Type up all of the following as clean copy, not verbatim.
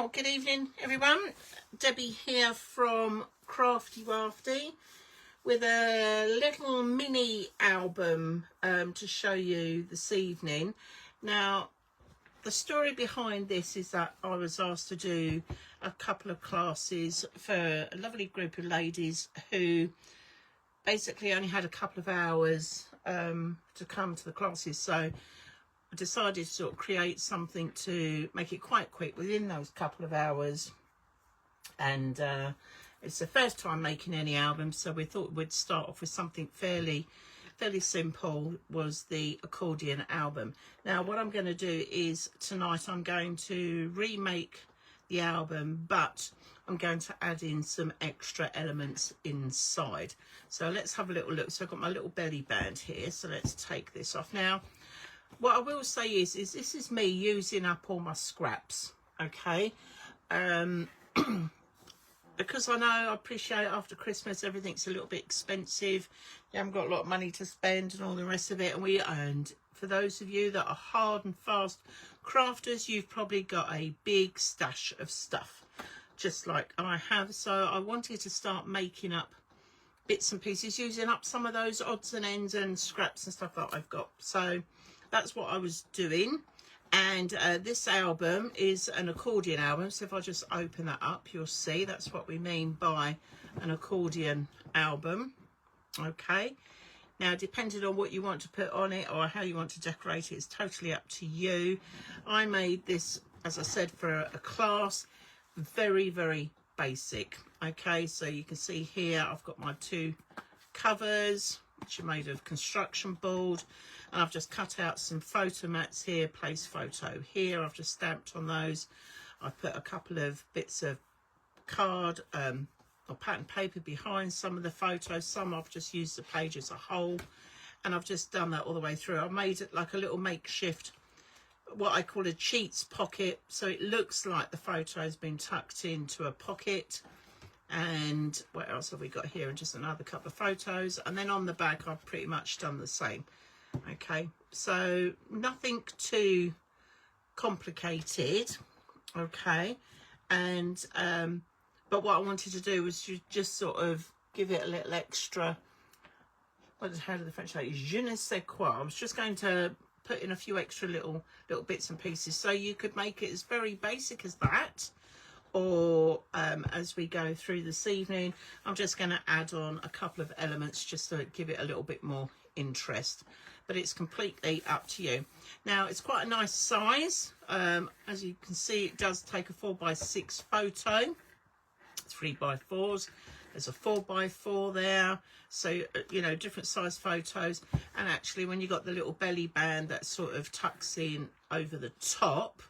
Well, good evening everyone. Debbie here from Craftywafty with a little mini album to show you this evening. Now, the story behind this is that I was asked to do a couple of classes for a lovely group of ladies who basically only had a couple of hours to come to the classes. So I decided to sort of create something to make it quite quick within those couple of hours. And it's the first time making any albums, so we thought we'd start off with something fairly simple, was the Accordion Album. Now what I'm going to do is tonight I'm going to remake the album, but I'm going to add in some extra elements inside. So let's have a little look. So I've got my little belly band here, so let's take this off. Now what I will say is this is me using up all my scraps, okay? Because I appreciate after Christmas everything's a little bit expensive. You haven't got a lot of money to spend and all the rest of it. And for those of you that are hard and fast crafters, you've probably got a big stash of stuff, just like I have. So I wanted to start making up bits and pieces, using up some of those odds and ends and scraps and stuff that I've got. So that's what I was doing. And this album is an accordion album. So if I just open that up, you'll see that's what we mean by an accordion album. Okay. Now, depending on what you want to put on it or how you want to decorate it, it's totally up to you. I made this, as I said, for a class. Very, very basic. Okay. So you can see here, I've got my two covers, which are made of construction board. And I've just cut out some photo mats here, place photo here. I've just stamped on those. I've put a couple of bits of card or pattern paper behind some of the photos. Some I've just used the page as a whole. And I've just done that all the way through. I've made it like a little makeshift, what I call a cheats pocket. So it looks like the photo's been tucked into a pocket. And what else have we got here? And just another couple of photos. And then on the back, I've pretty much done the same. Okay, so nothing too complicated. Okay, and but what I wanted to do was just sort of give it a little extra, how do the French say, je ne sais quoi. I was just going to put in a few extra little bits and pieces, so you could make it as very basic as that, or as we go through this evening, I'm just going to add on a couple of elements just to give it a little bit more interest. But it's completely up to you. Now, it's quite a nice size. As you can see, it does take a 4x6 photo, 3x4s. There's a 4x4 there. So, you know, different size photos. And actually, when you got the little belly band that sort of tucks in over the top,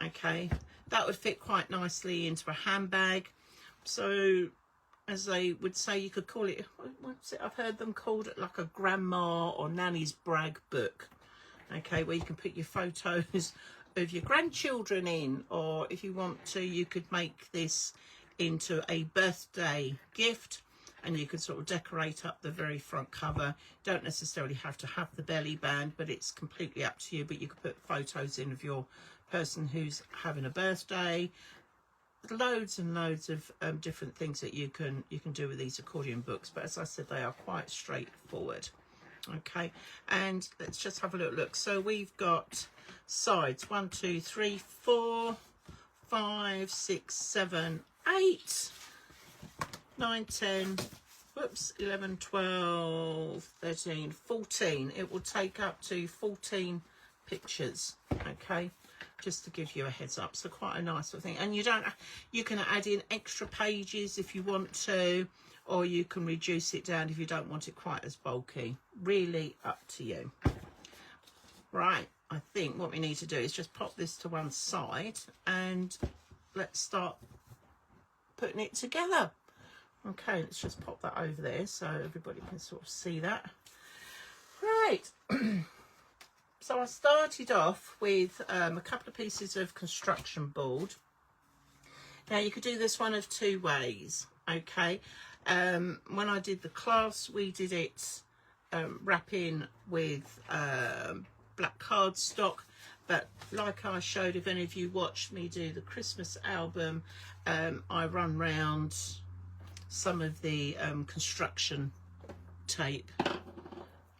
okay, that would fit quite nicely into a handbag. So, as they would say, you could call it, what's it? I've heard them called it like a grandma or nanny's brag book. Okay, where you can put your photos of your grandchildren in, or if you want to, you could make this into a birthday gift and you could sort of decorate up the very front cover. Don't necessarily have to have the belly band, but it's completely up to you. But you could put photos in of your person who's having a birthday. Loads and loads of different things that you can do with these accordion books, but as I said, they are quite straightforward. Okay, and let's just have a little look. So we've got sides 1, 2, 3, 4, 5, 6, 7, 8, 9, 10, whoops, 11, 12, 13, 14. It will take up to 14 pictures. Okay, just to give you a heads up. So quite a nice sort of thing. And you can add in extra pages if you want to, or you can reduce it down if you don't want it quite as bulky. Really up to you. Right, I think what we need to do is just pop this to one side and let's start putting it together. Okay, let's just pop that over there so everybody can sort of see that. Right. So I started off with a couple of pieces of construction board. Now you could do this one of two ways, okay? When I did the class, we did it wrapping with black cardstock, But like I showed, if any of you watched me do the Christmas album, I run round some of the construction tape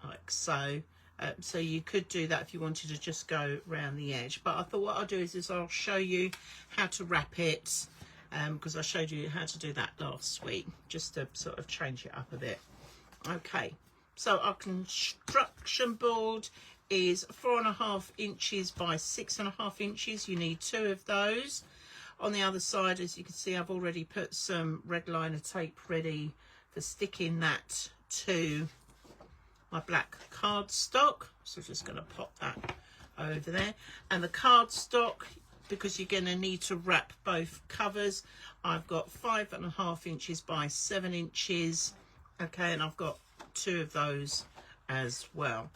like so. So you could do that if you wanted to just go around the edge. But I thought what I'll do is I'll show you how to wrap it, because I showed you how to do that last week, just to sort of change it up a bit. Okay, so our construction board is 4.5 inches by 6.5 inches. You need 2 of those. On the other side, as you can see, I've already put some red liner tape ready for sticking that to my black cardstock. So I'm just going to pop that over there. And the cardstock, because you're going to need to wrap both covers, I've got 5.5 inches by 7 inches. Okay, and I've got 2 of those as well.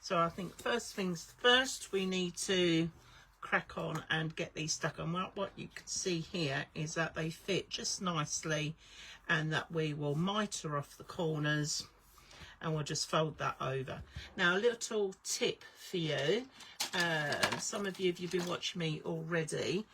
So I think first things first, we need to crack on and get these stuck on. Well, what you can see here is that they fit just nicely, and that we will mitre off the corners, and we'll just fold that over. Now, a little tip for you. Some of you, if you've been watching me already,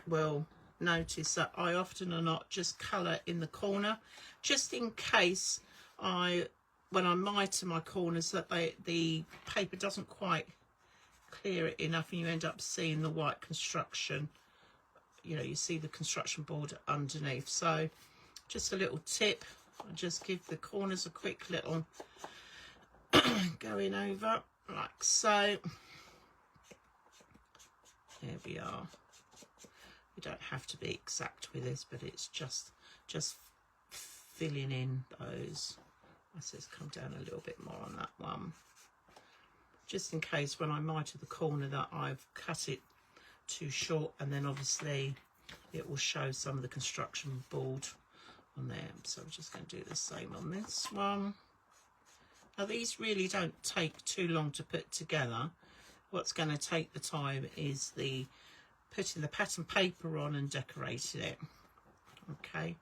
will notice that I often or not just colour in the corner, just in case when I mitre my corners, that the paper doesn't quite clear it enough and you end up seeing the white construction. You know, you see the construction board underneath. So just a little tip. I'll just give the corners a quick little going over like so. There we are. You don't have to be exact with this, but it's just filling in those. I says come down a little bit more on that one, just in case when I mitre the corner that I've cut it too short, and then obviously it will show some of the construction board on there. So we're just going to do the same on this one. Now these really don't take too long to put together. What's going to take the time is putting the pattern paper on and decorating it. Okay,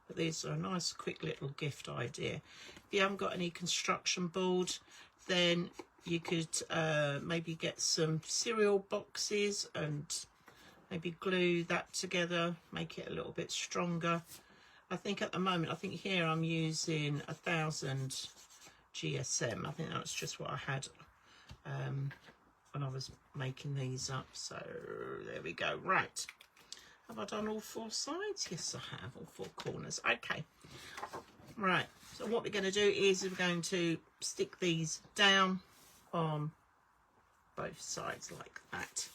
but these are a nice quick little gift idea. If you haven't got any construction board, then you could maybe get some cereal boxes and maybe glue that together, make it a little bit stronger. I think at the moment, I think here I'm using 1000 GSM. I think that's just what I had when I was making these up. So there we go. Right. Have I done all 4 sides? Yes, I have, all 4 corners. Okay. Right. So what we're going to do is we're going to stick these down on both sides like that.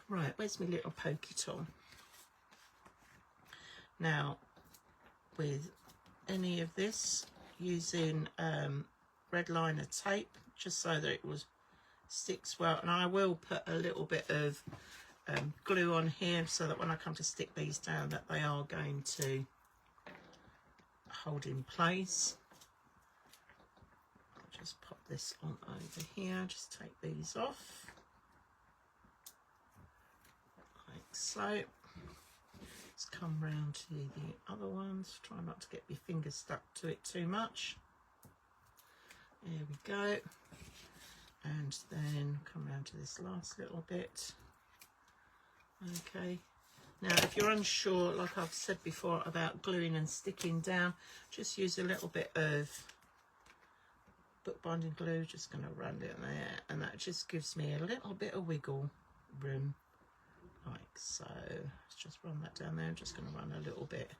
Right. Where's my little pokey tool? Now, with any of this, using red liner tape, just so that it sticks well, and I will put a little bit of glue on here so that when I come to stick these down, that they are going to hold in place. I'll just pop this on over here, just take these off like so. Let's come round to the other ones. Try not to get your fingers stuck to it too much. There we go. And then come round to this last little bit. Okay. Now, if you're unsure, like I've said before, about gluing and sticking down, just use a little bit of bookbinding glue. Just going to run it there, and that just gives me a little bit of wiggle room. Like so. Let's just run that down there. I'm just going to run a little bit.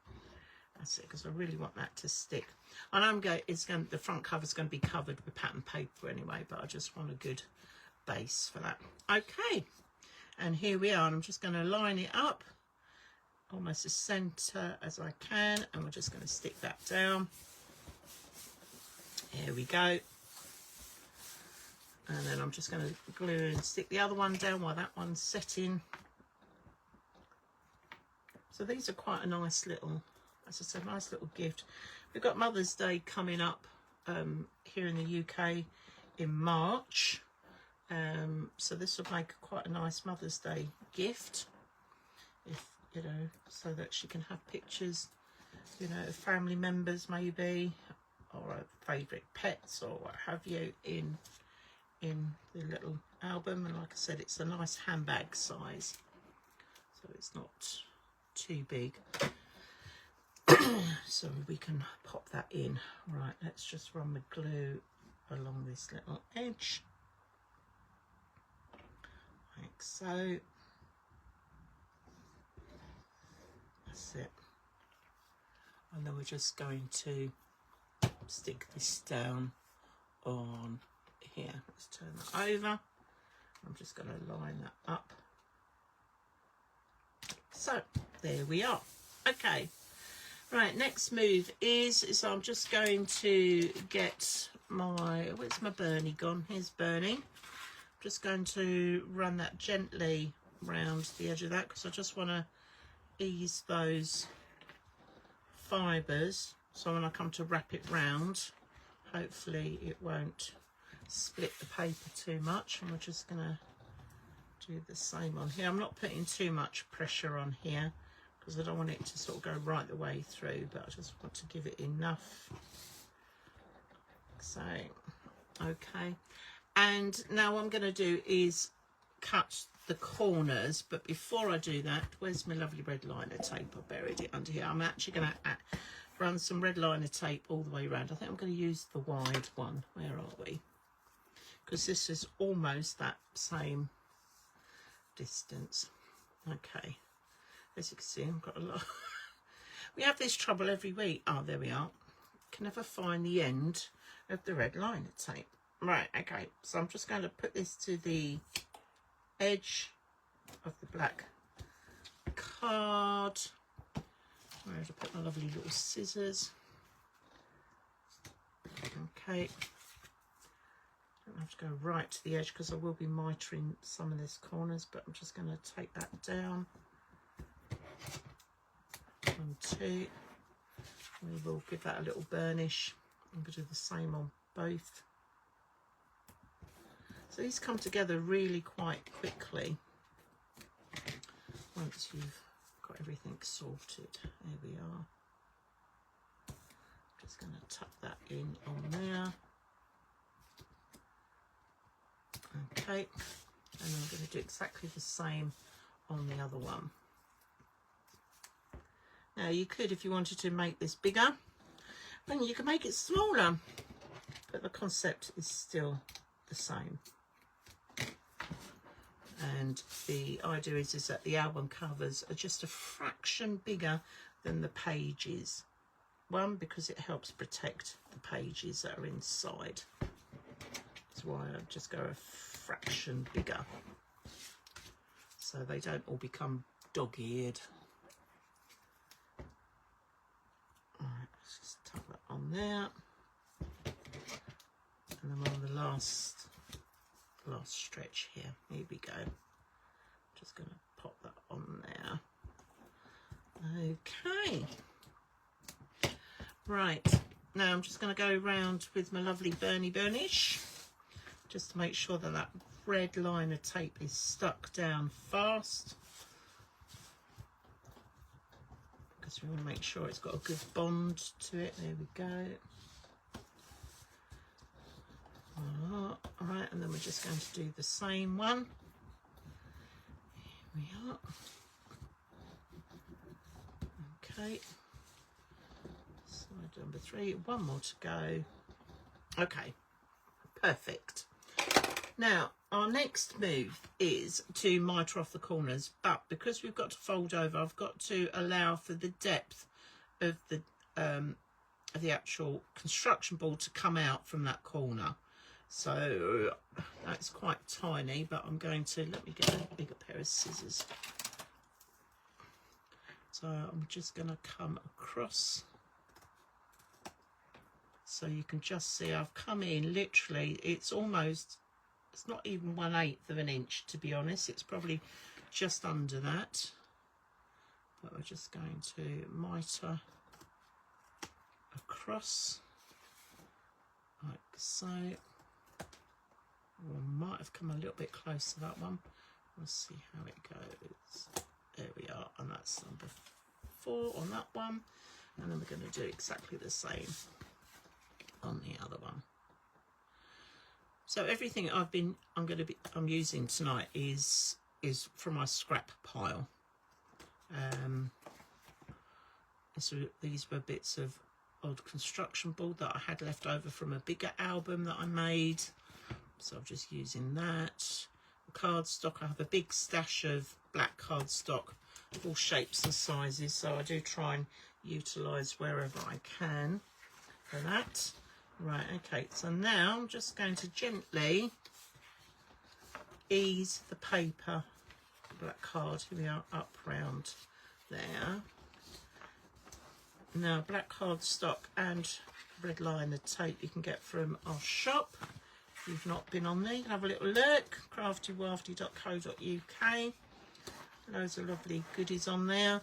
That's it, because I really want that to stick. And the front cover is going to be covered with pattern paper anyway, but I just want a good base for that. Okay, and here we are. And I'm just going to line it up almost as centre as I can, and we're just going to stick that down. Here we go. And then I'm just going to glue and stick the other one down while that one's setting. So these are quite a nice little, as I said, nice little gift. We've got Mother's Day coming up here in the UK in March. So this will make quite a nice Mother's Day gift, if you know, so that she can have pictures, you know, of family members maybe, or favourite pets or what have you in in the little album, and like I said, it's a nice handbag size, so it's not too big. So we can pop that in. Right, let's just run the glue along this little edge, like so. That's it. And then we're just going to stick this down on here. Let's turn that over. I'm just going to line that up. So there we are. Okay. Right, next move is I'm just going to get my, where's my Bernie gone? Here's Bernie. I'm just going to run that gently round the edge of that because I just want to ease those fibres, so when I come to wrap it round, hopefully it won't split the paper too much. And we're just going to do the same on here. I'm not putting too much pressure on here because I don't want it to sort of go right the way through, but I just want to give it enough. So, okay. And now what I'm going to do is cut the corners, but before I do that, where's my lovely red liner tape? I buried it under here. I'm actually going to run some red liner tape all the way around. I think I'm going to use the wide one. Where are we? Because this is almost that same distance. Okay. As you can see, I've got a lot. We have this trouble every week. Oh, there we are. Can never find the end of the red liner tape. Right, okay. So I'm just going to put this to the edge of the black card. Where did I put my lovely little scissors? Okay. Don't have to go right to the edge because I will be mitering some of these corners, but I'm just going to take that down. 1, 2. We will give that a little burnish. I'm going to do the same on both. So these come together really quite quickly once you've got everything sorted. There we are. Just going to tuck that in on there. Okay, and I'm going to do exactly the same on the other one. Now you could, if you wanted to make this bigger, then you can make it smaller, but the concept is still the same. And the idea is that the album covers are just a fraction bigger than the pages. One, because it helps protect the pages that are inside. That's why I just go a fraction bigger, so they don't all become dog-eared. Alright, let's just tuck that on there. And I'm on the last stretch here. Here we go. Just going to pop that on there. Okay. Right. Now I'm just going to go around with my lovely burnish, just to make sure that that red liner tape is stuck down fast. Because we want to make sure it's got a good bond to it. There we go. Alright, and then we're just going to do the same one. Here we are. Okay. Slide number 3. One more to go. Okay. Perfect. Now, our next move is to miter off the corners, but because we've got to fold over, I've got to allow for the depth of the actual construction board to come out from that corner. So that's quite tiny, but I'm going to, let me get a bigger pair of scissors. So I'm just going to come across. So you can just see I've come in literally, it's not even 1/8 of an inch, to be honest. It's probably just under that. But we're just going to miter across like so. I might have come a little bit close to that one. Let's see how it goes. There we are, and that's number 4 on that one. And then we're going to do exactly the same on the other one. So everything I'm using tonight is from my scrap pile. So these were bits of old construction board that I had left over from a bigger album that I made. So I'm just using that. Cardstock, I have a big stash of black cardstock of all shapes and sizes, so I do try and utilise wherever I can for that. Right, okay, so now I'm just going to gently ease the paper, black card, here we are, up round there. Now, black cardstock and red liner tape you can get from our shop. If you've not been on there, you can have a little look. craftywafty.co.uk. Loads of lovely goodies on there.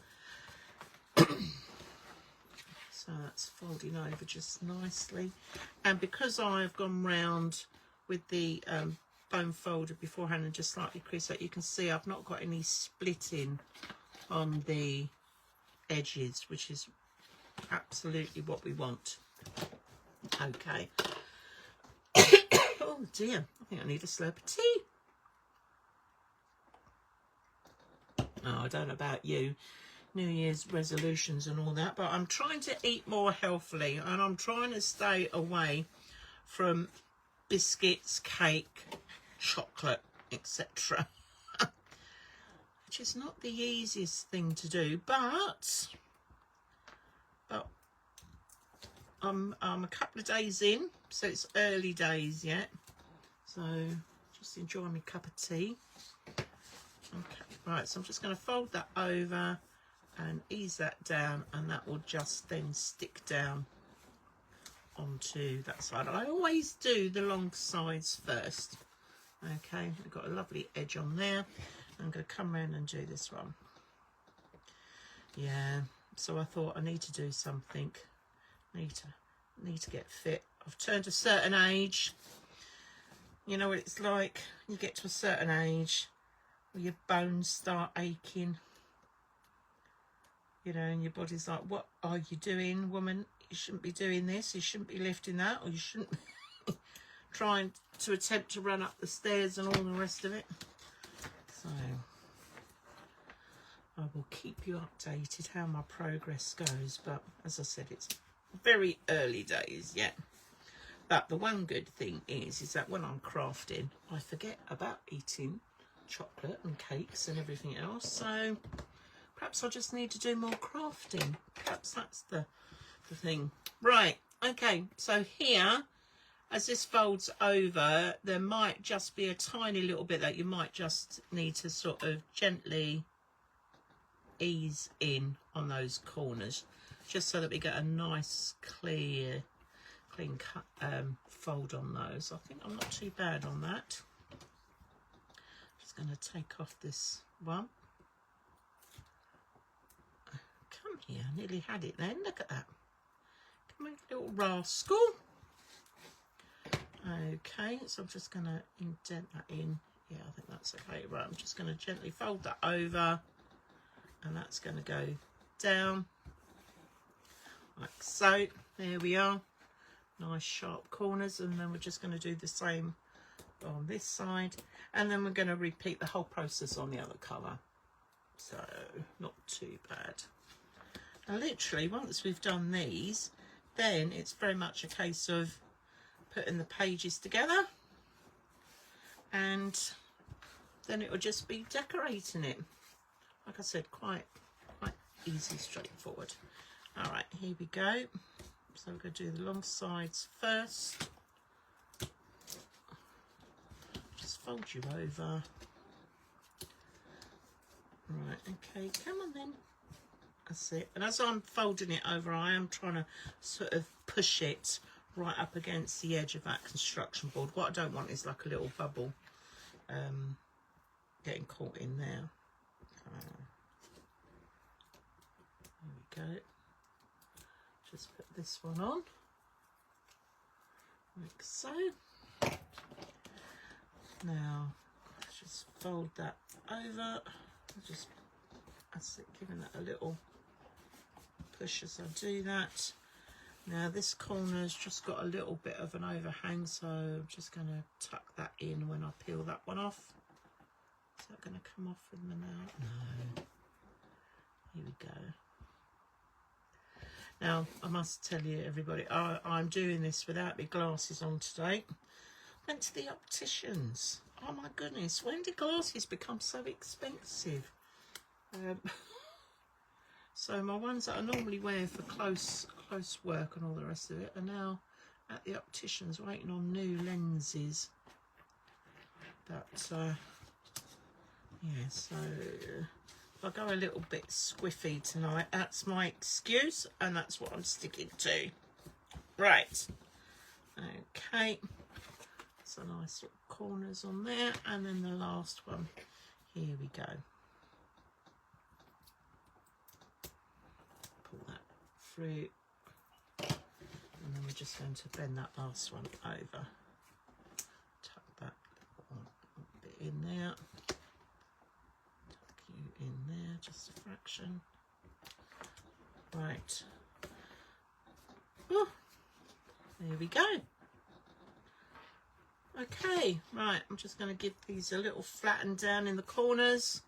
So that's folding over just nicely. And because I've gone round with the bone folder beforehand and just slightly creased that, you can see I've not got any splitting on the edges, which is absolutely what we want. Okay. Oh dear, I think I need a slurp of tea. Oh, I don't know about you, New Year's resolutions and all that, but I'm trying to eat more healthily, and I'm trying to stay away from biscuits, cake, chocolate, etc. Which is not the easiest thing to do, but I'm a couple of days in, so it's early days yet. So just enjoy my cup of tea. Okay, right, so I'm just going to fold that over and ease that down, and that will just then stick down onto that side. I always do the long sides first. Okay, we've got a lovely edge on there. I'm going to come around and do this one. Yeah, so I thought I need to do something. Need to get fit. I've turned a certain age. You know what it's like. You get to a certain age where your bones start aching. You know, and your body's like, what are you doing, woman? You shouldn't be doing this. You shouldn't be lifting that, or you shouldn't be trying to attempt to run up the stairs and all the rest of it. So I will keep you updated how my progress goes. But as I said, it's very early days yet. But the one good thing is that when I'm crafting, I forget about eating chocolate and cakes and everything else. So perhaps I just need to do more crafting. Perhaps that's the thing. Right, okay, so here, as this folds over, there might just be a tiny little bit that you might just need to sort of gently ease in on those corners, just so that we get a nice clean cut fold on those. I think I'm not too bad on that. Just going to take off this one. Come here, I nearly had it then. Look at that. Come on, little rascal. Okay, so I'm just going to indent that in. Yeah, I think that's okay. Right, I'm just going to gently fold that over, and that's going to go down like so. There we are. Nice sharp corners, and then we're just going to do the same on this side, and then we're going to repeat the whole process on the other colour. So not too bad. Now literally once we've done these, then it's very much a case of putting the pages together, and then it will just be decorating it. Like I said, quite easy, straightforward. All right, here we go. So we're going to do the long sides first. Just fold you over. Right, okay, come on then. That's it. And as I'm folding it over, I am trying to sort of push it right up against the edge of that construction board. What I don't want is like a little bubble getting caught in there. There we go. Just put this one on, like so. Now, just fold that over. Just, that's it, giving that a little push as I do that. Now this corner's just got a little bit of an overhang, so I'm just going to tuck that in when I peel that one off. Is that going to come off with me now? No. Here we go. Now, I must tell you, everybody, I'm doing this without my glasses on today. Went to the opticians. Oh my goodness, when did glasses become so expensive? So my ones that I normally wear for close work and all the rest of it are now at the opticians waiting on new lenses. But yeah, so if I go a little bit squiffy tonight, that's my excuse, and that's what I'm sticking to. Right, okay, so nice little corners on there, and then the last one, here we go. Pull that through, and then we're just going to bend that last one over. Tuck that little bit in there. Tuck you in there, just a fraction. Right. Ooh, there we go. Okay, right, I'm just going to give these a little flatten down in the corners.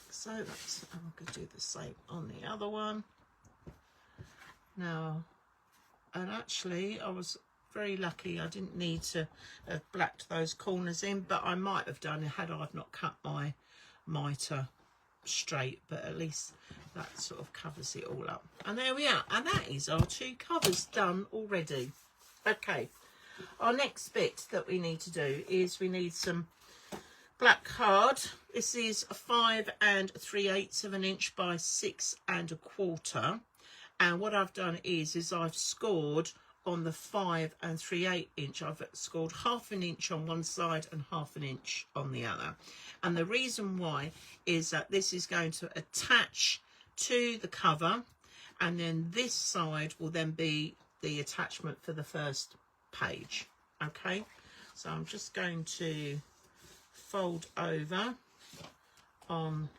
So that's, I'm going to do the same on the other one. Now, and actually I was very lucky, I didn't need to have blacked those corners in, but I might have done it had I not cut my mitre straight, but at least that sort of covers it all up. And there we are, and that is our two covers done already. Okay, our next bit that we need to do is we need some black card. This is 5 3/8 of an inch by 6 1/4, and what I've done is I've scored on the 5 3/8 inch. I've scored 1/2 inch on one side and 1/2 inch on the other, and the reason why is that this is going to attach to the cover, and then this side will then be the attachment for the first page. Okay, so I'm just going to fold over on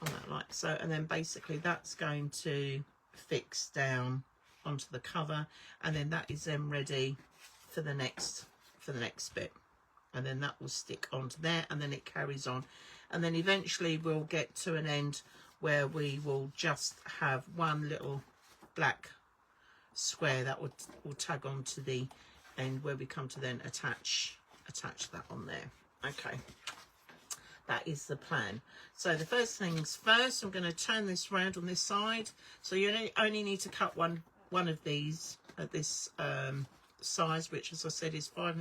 that like so, and then basically that's going to fix down onto the cover, and then that is then ready for the next bit, and then that will stick onto there, and then it carries on, and then eventually we'll get to an end where we will just have one little black square that will tag onto the end, where we come to then attach that on there. Okay, that is the plan. So the first things first, I'm going to turn this round on this side. So you only need to cut one of these at this size, which, as I said, is 5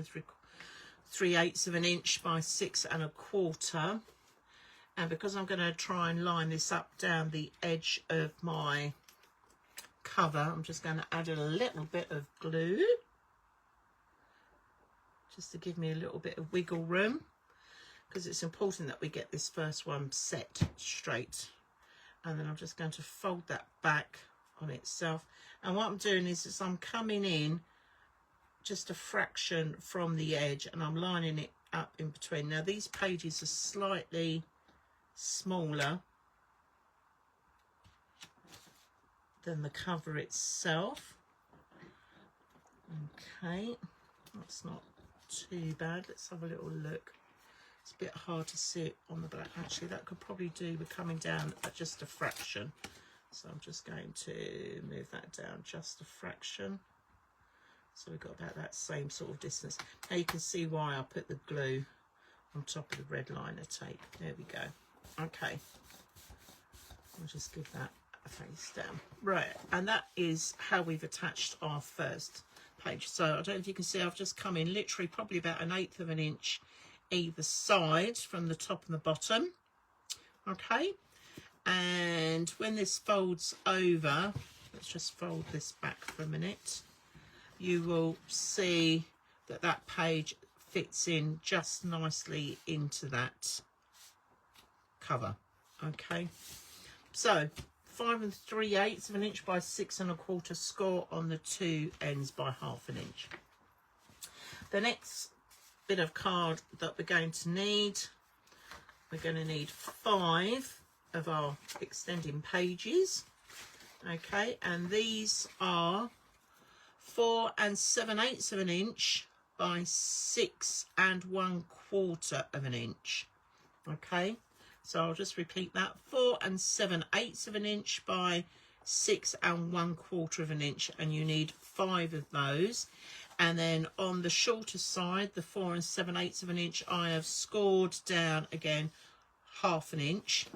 3/8 of an inch by 6 1/4. And because I'm going to try and line this up down the edge of my cover, I'm just going to add a little bit of glue just to give me a little bit of wiggle room, because it's important that we get this first one set straight. And then I'm just going to fold that back on itself, and what I'm doing is I'm coming in just a fraction from the edge, and I'm lining it up in between. Now these pages are slightly smaller than the cover itself. Okay, that's not too bad. Let's have a little look. It's a bit hard to see it on the black. Actually, that could probably do with coming down at just a fraction. So I'm just going to move that down just a fraction. So we've got about that same sort of distance. Now you can see why I put the glue on top of the red liner tape. There we go. Okay, I'll just give that a face down. Right, and that is how we've attached our first page. So I don't know if you can see, I've just come in literally probably about 1/8 of an inch either side from the top and the bottom. Okay, and when this folds over, let's just fold this back for a minute, you will see that that page fits in just nicely into that cover. Okay, so 5 3/8 of an inch by 6 1/4 score on the two ends by 1/2 inch. The next bit of card that we're going to need 5 of our extending pages. Okay, and these are 4 7/8 of an inch by 6 1/4 of an inch. Okay, so I'll just repeat that: 4 7/8 of an inch by 6 1/4 of an inch, and you need 5 of those. And then on the shorter side, the 4 7/8 of an inch, I have scored down again 1/2 an inch,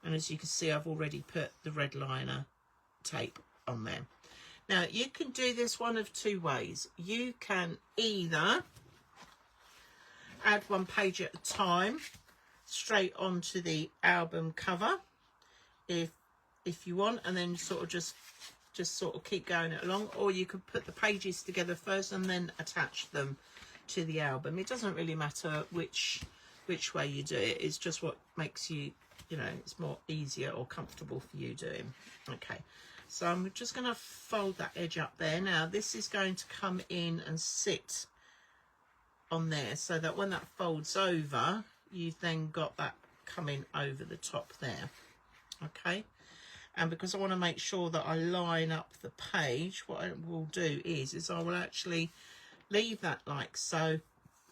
and as you can see, I've already put the red liner tape on there. Now you can do this one of two ways. You can either add one page at a time straight onto the album cover if you want, and then sort of just sort of keep going it along, or you could put the pages together first and then attach them to the album. It doesn't really matter which way you do it. It's just what makes you, you know, it's more easier or comfortable for you doing. Okay, so I'm just going to fold that edge up there. Now this is going to come in and sit on there, so that when that folds over, you've then got that coming over the top there. Okay, and because I want to make sure that I line up the page, what I will do is I will actually leave that like so,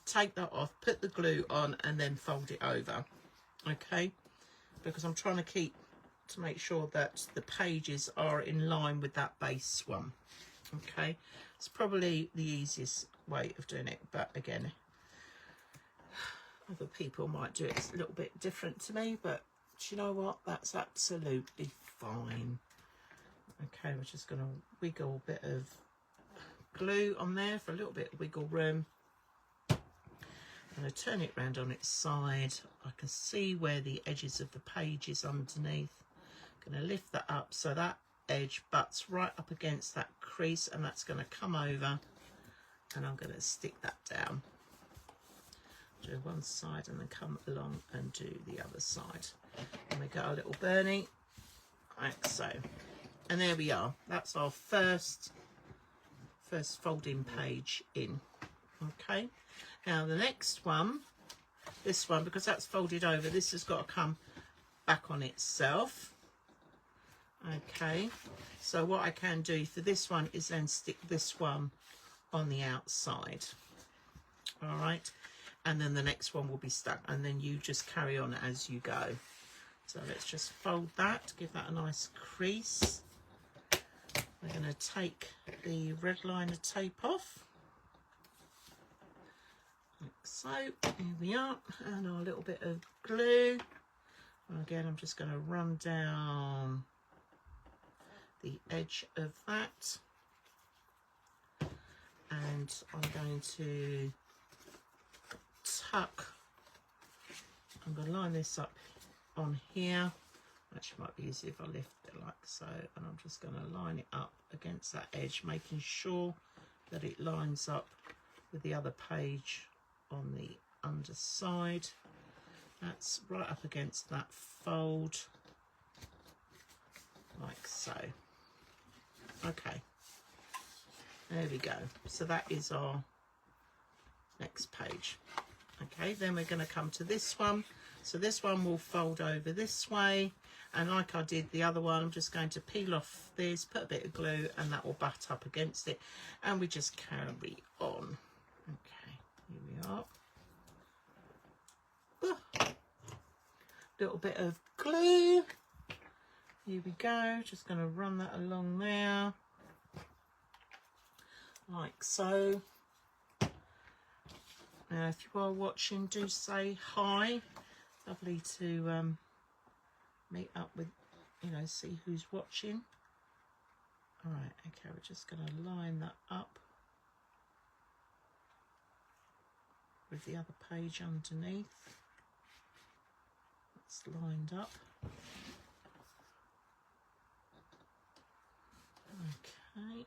take that off, put the glue on, and then fold it over. Okay, because I'm trying to make sure that the pages are in line with that base one. Okay, it's probably the easiest way of doing it, but again, other people might do it a little bit different to me, but do you know what, that's absolutely fine. Okay, we're just going to wiggle a bit of glue on there for a little bit of wiggle room. I'm going to turn it round on its side. I can see where the edges of the page is underneath. I'm going to lift that up so that edge butts right up against that crease, and that's going to come over, and I'm going to stick that down. Do one side and then come along and do the other side. And we got our little Bernie like so, and there we are. That's our first folding page in. Okay, now the next one, this one, because that's folded over, this has got to come back on itself. Okay, so what I can do for this one is then stick this one on the outside. All right, and then the next one will be stuck, and then you just carry on as you go. So let's just fold that, give that a nice crease. We're going to take the red liner tape off, like so. Here we are, and our little bit of glue. And again, I'm just going to run down the edge of that, and I'm going to tuck, I'm going to line this up on here. Actually might be easier if I lift it like so, and I'm just going to line it up against that edge, making sure that it lines up with the other page on the underside. That's right up against that fold, like so. Okay, there we go. So that is our next page. Okay, then we're going to come to this one. So this one will fold over this way, and like I did the other one, I'm just going to peel off this, put a bit of glue, and that will butt up against it, and we just carry on. Okay, here we are. Little bit of glue. Here we go. Just going to run that along there, like so. Now, if you are watching, do say hi. Lovely to meet up with, you know, see who's watching. All right, okay, we're just going to line that up with the other page underneath. It's lined up. Okay,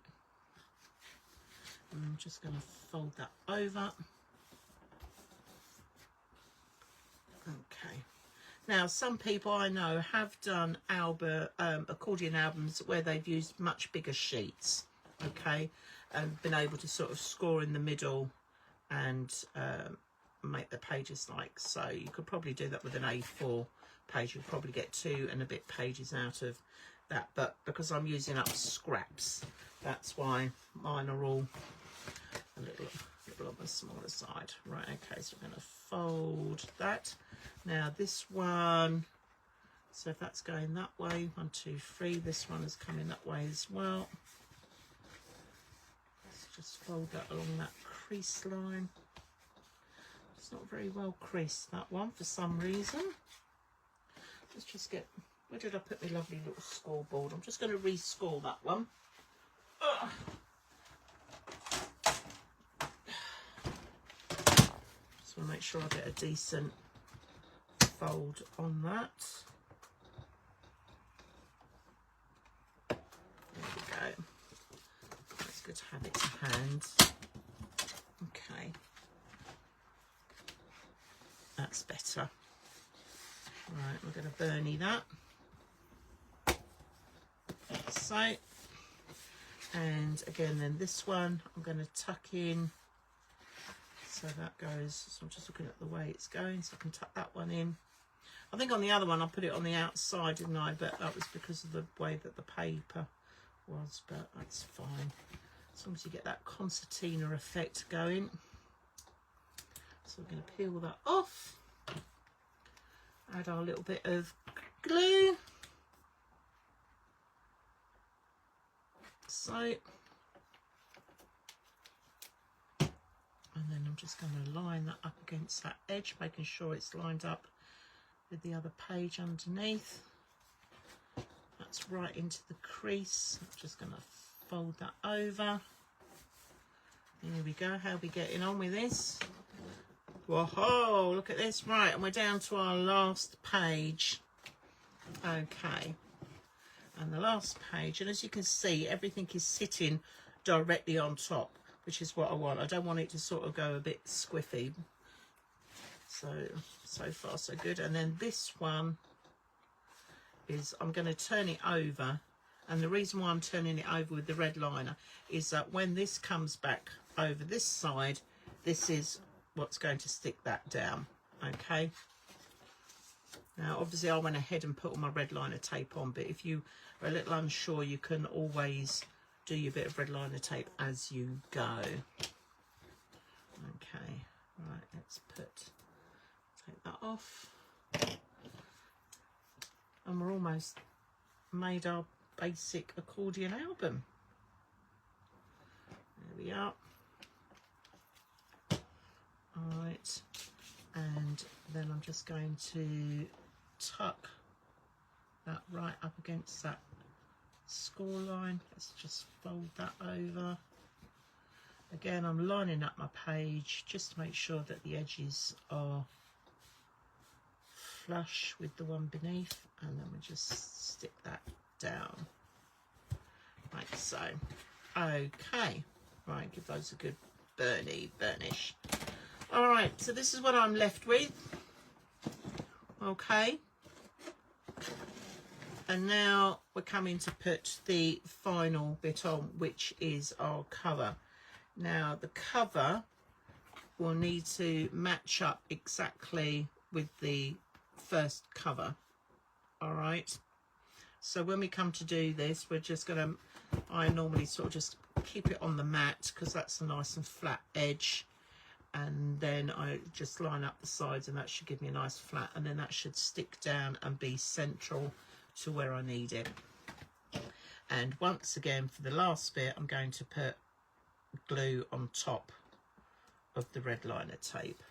and I'm just going to fold that over. Okay, now some people I know have done accordion albums where they've used much bigger sheets, okay, and been able to sort of score in the middle and make the pages like so. You could probably do that with an A4 page. You'll probably get 2 and a bit pages out of that, but because I'm using up scraps, that's why mine are all a little on the smaller side. Right, okay, so we're going to fold that. Now this one, so if that's going that way, 1, 2, 3, this one is coming that way as well. Let's just fold that along that crease line. It's not very well creased, that one, for some reason. Let's just get, where did I put my lovely little scoreboard? I'm just going to rescore that one. Ugh. Just want to make sure I get a decent fold on that. There we go. It's good to have it to hand. Okay. That's better. Right, we're going to burnie that. Like so. And again, then this one I'm going to tuck in. So that goes, so I'm just looking at the way it's going, so I can tuck that one in. I think on the other one I put it on the outside, didn't I? But that was because of the way that the paper was, but that's fine. As long as you get that concertina effect going. So we're going to peel that off. Add our little bit of glue. So. And then I'm just going to line that up against that edge, making sure it's lined up with the other page underneath. That's right into the crease. I'm just going to fold that over. There we go. How are we getting on with this? Whoa, look at this. Right, and we're down to our last page. Okay. And the last page, and as you can see, everything is sitting directly on top, which is what I want. I don't want it to sort of go a bit squiffy. So far so good. And then this one is, I'm going to turn it over. And the reason why I'm turning it over with the red liner is that when this comes back over this side, this is what's going to stick that down. Okay. Now, obviously I went ahead and put all my red liner tape on, but if you are a little unsure, you can always do your bit of red liner tape as you go. Okay, right, let's take that off. And we're almost made our basic accordion album. There we are. All right, and then I'm just going to tuck that right up against that score line. Let's just fold that over. Again, I'm lining up my page just to make sure that the edges are flush with the one beneath, and then we just stick that down like so. Okay, right, give those a good burnish. All right, so this is what I'm left with. Okay. And now we're coming to put the final bit on, which is our cover. Now the cover will need to match up exactly with the first cover. All right. So when we come to do this, we're just going to, I normally sort of just keep it on the mat because that's a nice and flat edge. And then I just line up the sides and that should give me a nice flat, and then that should stick down and be central to where I need it. And once again, for the last bit, I'm going to put glue on top of the red liner tape,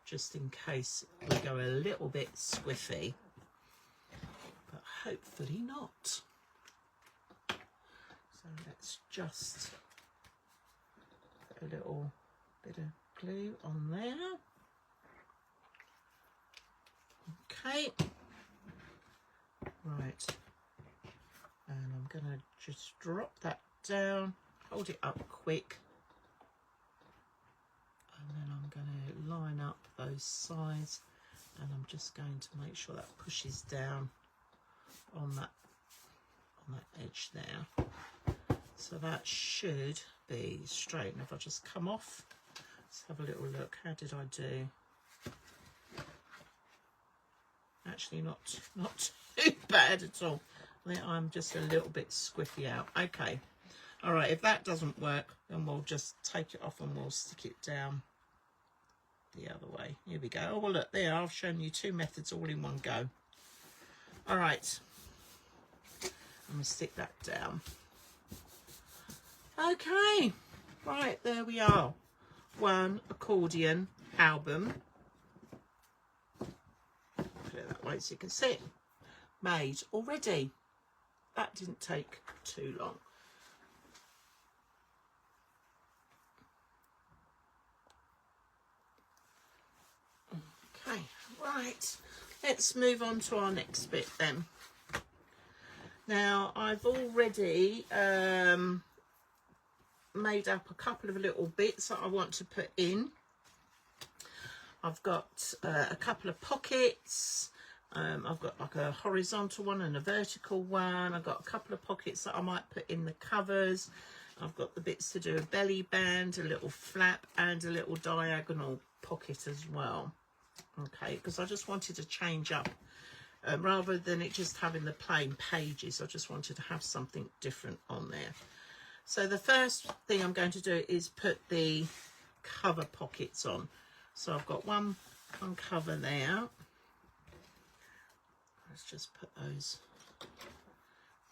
just in case we go a little bit squiffy, but hopefully not. So let's just put a little bit of glue on there. Okay. Right, and I'm going to just drop that down, hold it up quick, and then I'm going to line up those sides, and I'm just going to make sure that pushes down on that edge there. So that should be straight. And if I just come off, let's have a little look. How did I do? Actually not too bad at all. I think I'm just a little bit squiffy out. Okay. All right, if that doesn't work, then we'll just take it off and we'll stick it down the other way. Here we go. Oh, well, look, there, I've shown you 2 methods all in one go. All right. I'm going to stick that down. Okay. Right, there we are. One accordion album. Put it that way so you can see it. Made already. That didn't take too long. Okay, right, let's move on to our next bit then. Now, I've already made up a couple of little bits that I want to put in. I've got a couple of pockets. I've got like a horizontal one and a vertical one. I've got a couple of pockets that I might put in the covers. I've got the bits to do a belly band, a little flap and a little diagonal pocket as well. Okay, because I just wanted to change up rather than it just having the plain pages. I just wanted to have something different on there. So the first thing I'm going to do is put the cover pockets on. So I've got one cover there. Let's just put those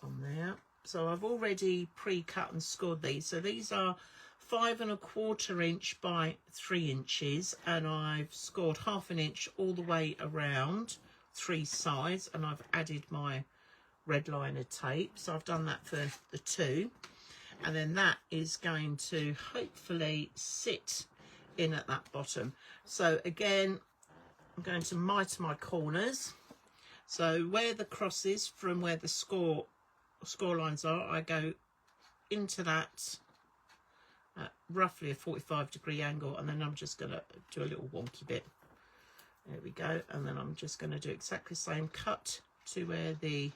on there. So I've already pre-cut and scored these. So these are 5 1/4 inch by 3 inches, and I've scored 1/2 inch all the way around 3 sides, and I've added my red liner tape. So I've done that for the 2, and then that is going to hopefully sit in at that bottom. So again, I'm going to miter my corners. So where the cross is from where the score lines are, I go into that at roughly a 45-degree angle, and then I'm just going to do a little wonky bit. There we go. And then I'm just going to do exactly the same, cut to where the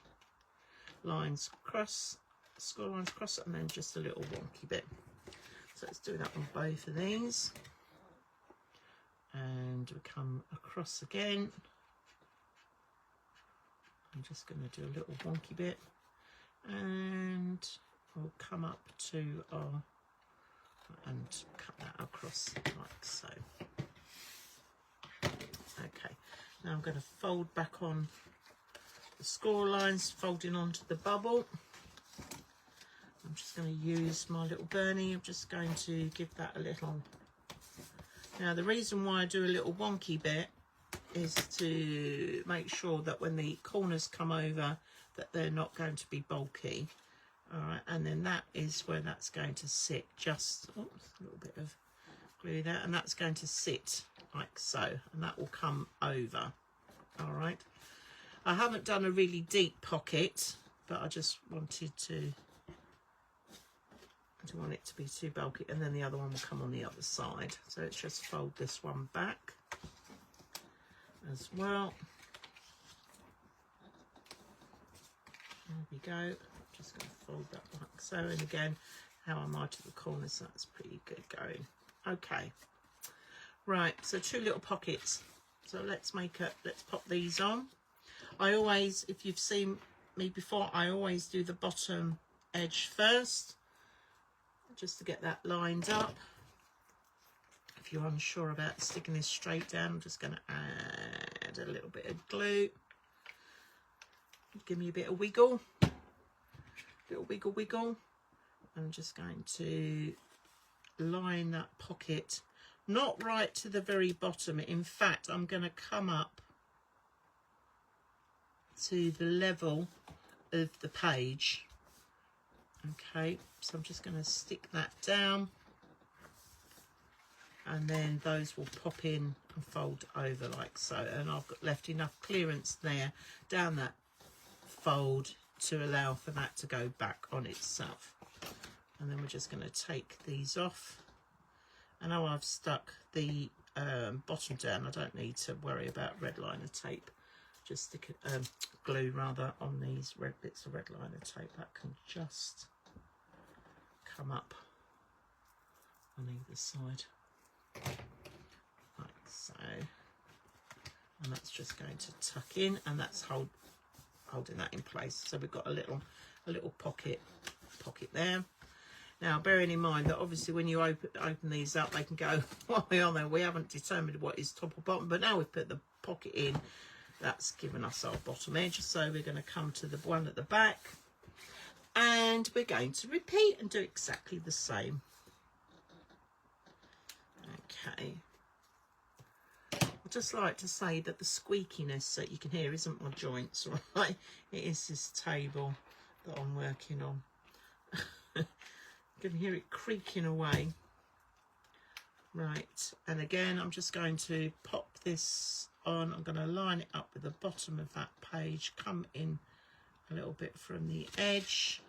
lines cross, score lines cross, and then just a little wonky bit. So let's do that on both of these. And we come across again. I'm just going to do a little wonky bit, and we'll come up to our, and cut that across like so. Okay, now I'm going to fold back on the score lines, folding onto the bubble. I'm just going to use my little Bernie. I'm just going to give that a little. Now the reason why I do a little wonky bit is to make sure that when the corners come over that they're not going to be bulky. All right, and then that is where that's going to sit, just oops, a little bit of glue there, and that's going to sit like so, and that will come over. All right, I haven't done a really deep pocket, but I just wanted to, I don't want it to be too bulky, and then the other one will come on the other side. So let's just fold this one back as well. There we go. Just going to fold that back so, and again, how I miter the corners, that's pretty good going. Okay, right, so 2 little pockets. So let's pop these on. I always, if you've seen me before, I always do the bottom edge first, just to get that lined up. If you're unsure about sticking this straight down, I'm just going to add a little bit of glue. Give me a bit of wiggle. Little wiggle, wiggle. I'm just going to line that pocket, not right to the very bottom. In fact, I'm going to come up to the level of the page. Okay, so I'm just going to stick that down, and then those will pop in and fold over like so, and I've got left enough clearance there down that fold to allow for that to go back on itself. And then we're just going to take these off. I know I've stuck the bottom down. I don't need to worry about red liner tape. Just stick it, glue rather, on these red bits of red liner tape. That can just come up on either side like so. and that's just going to tuck in, and that's holding that in place. So we've got a little pocket there. Now, bearing in mind that obviously when you open these up, they can go one way on there. We haven't determined what is top or bottom, but now we've put the pocket in, that's given us our bottom edge. So we're going to come to the one at the back, and we're going to repeat and do exactly the same. Okay. I'd just like to say that the squeakiness that you can hear isn't my joints, right? It is this table that I'm working on. You can hear it creaking away. Right, and again, I'm just going to pop this on. I'm going to line it up with the bottom of that page, come in a little bit from the edge,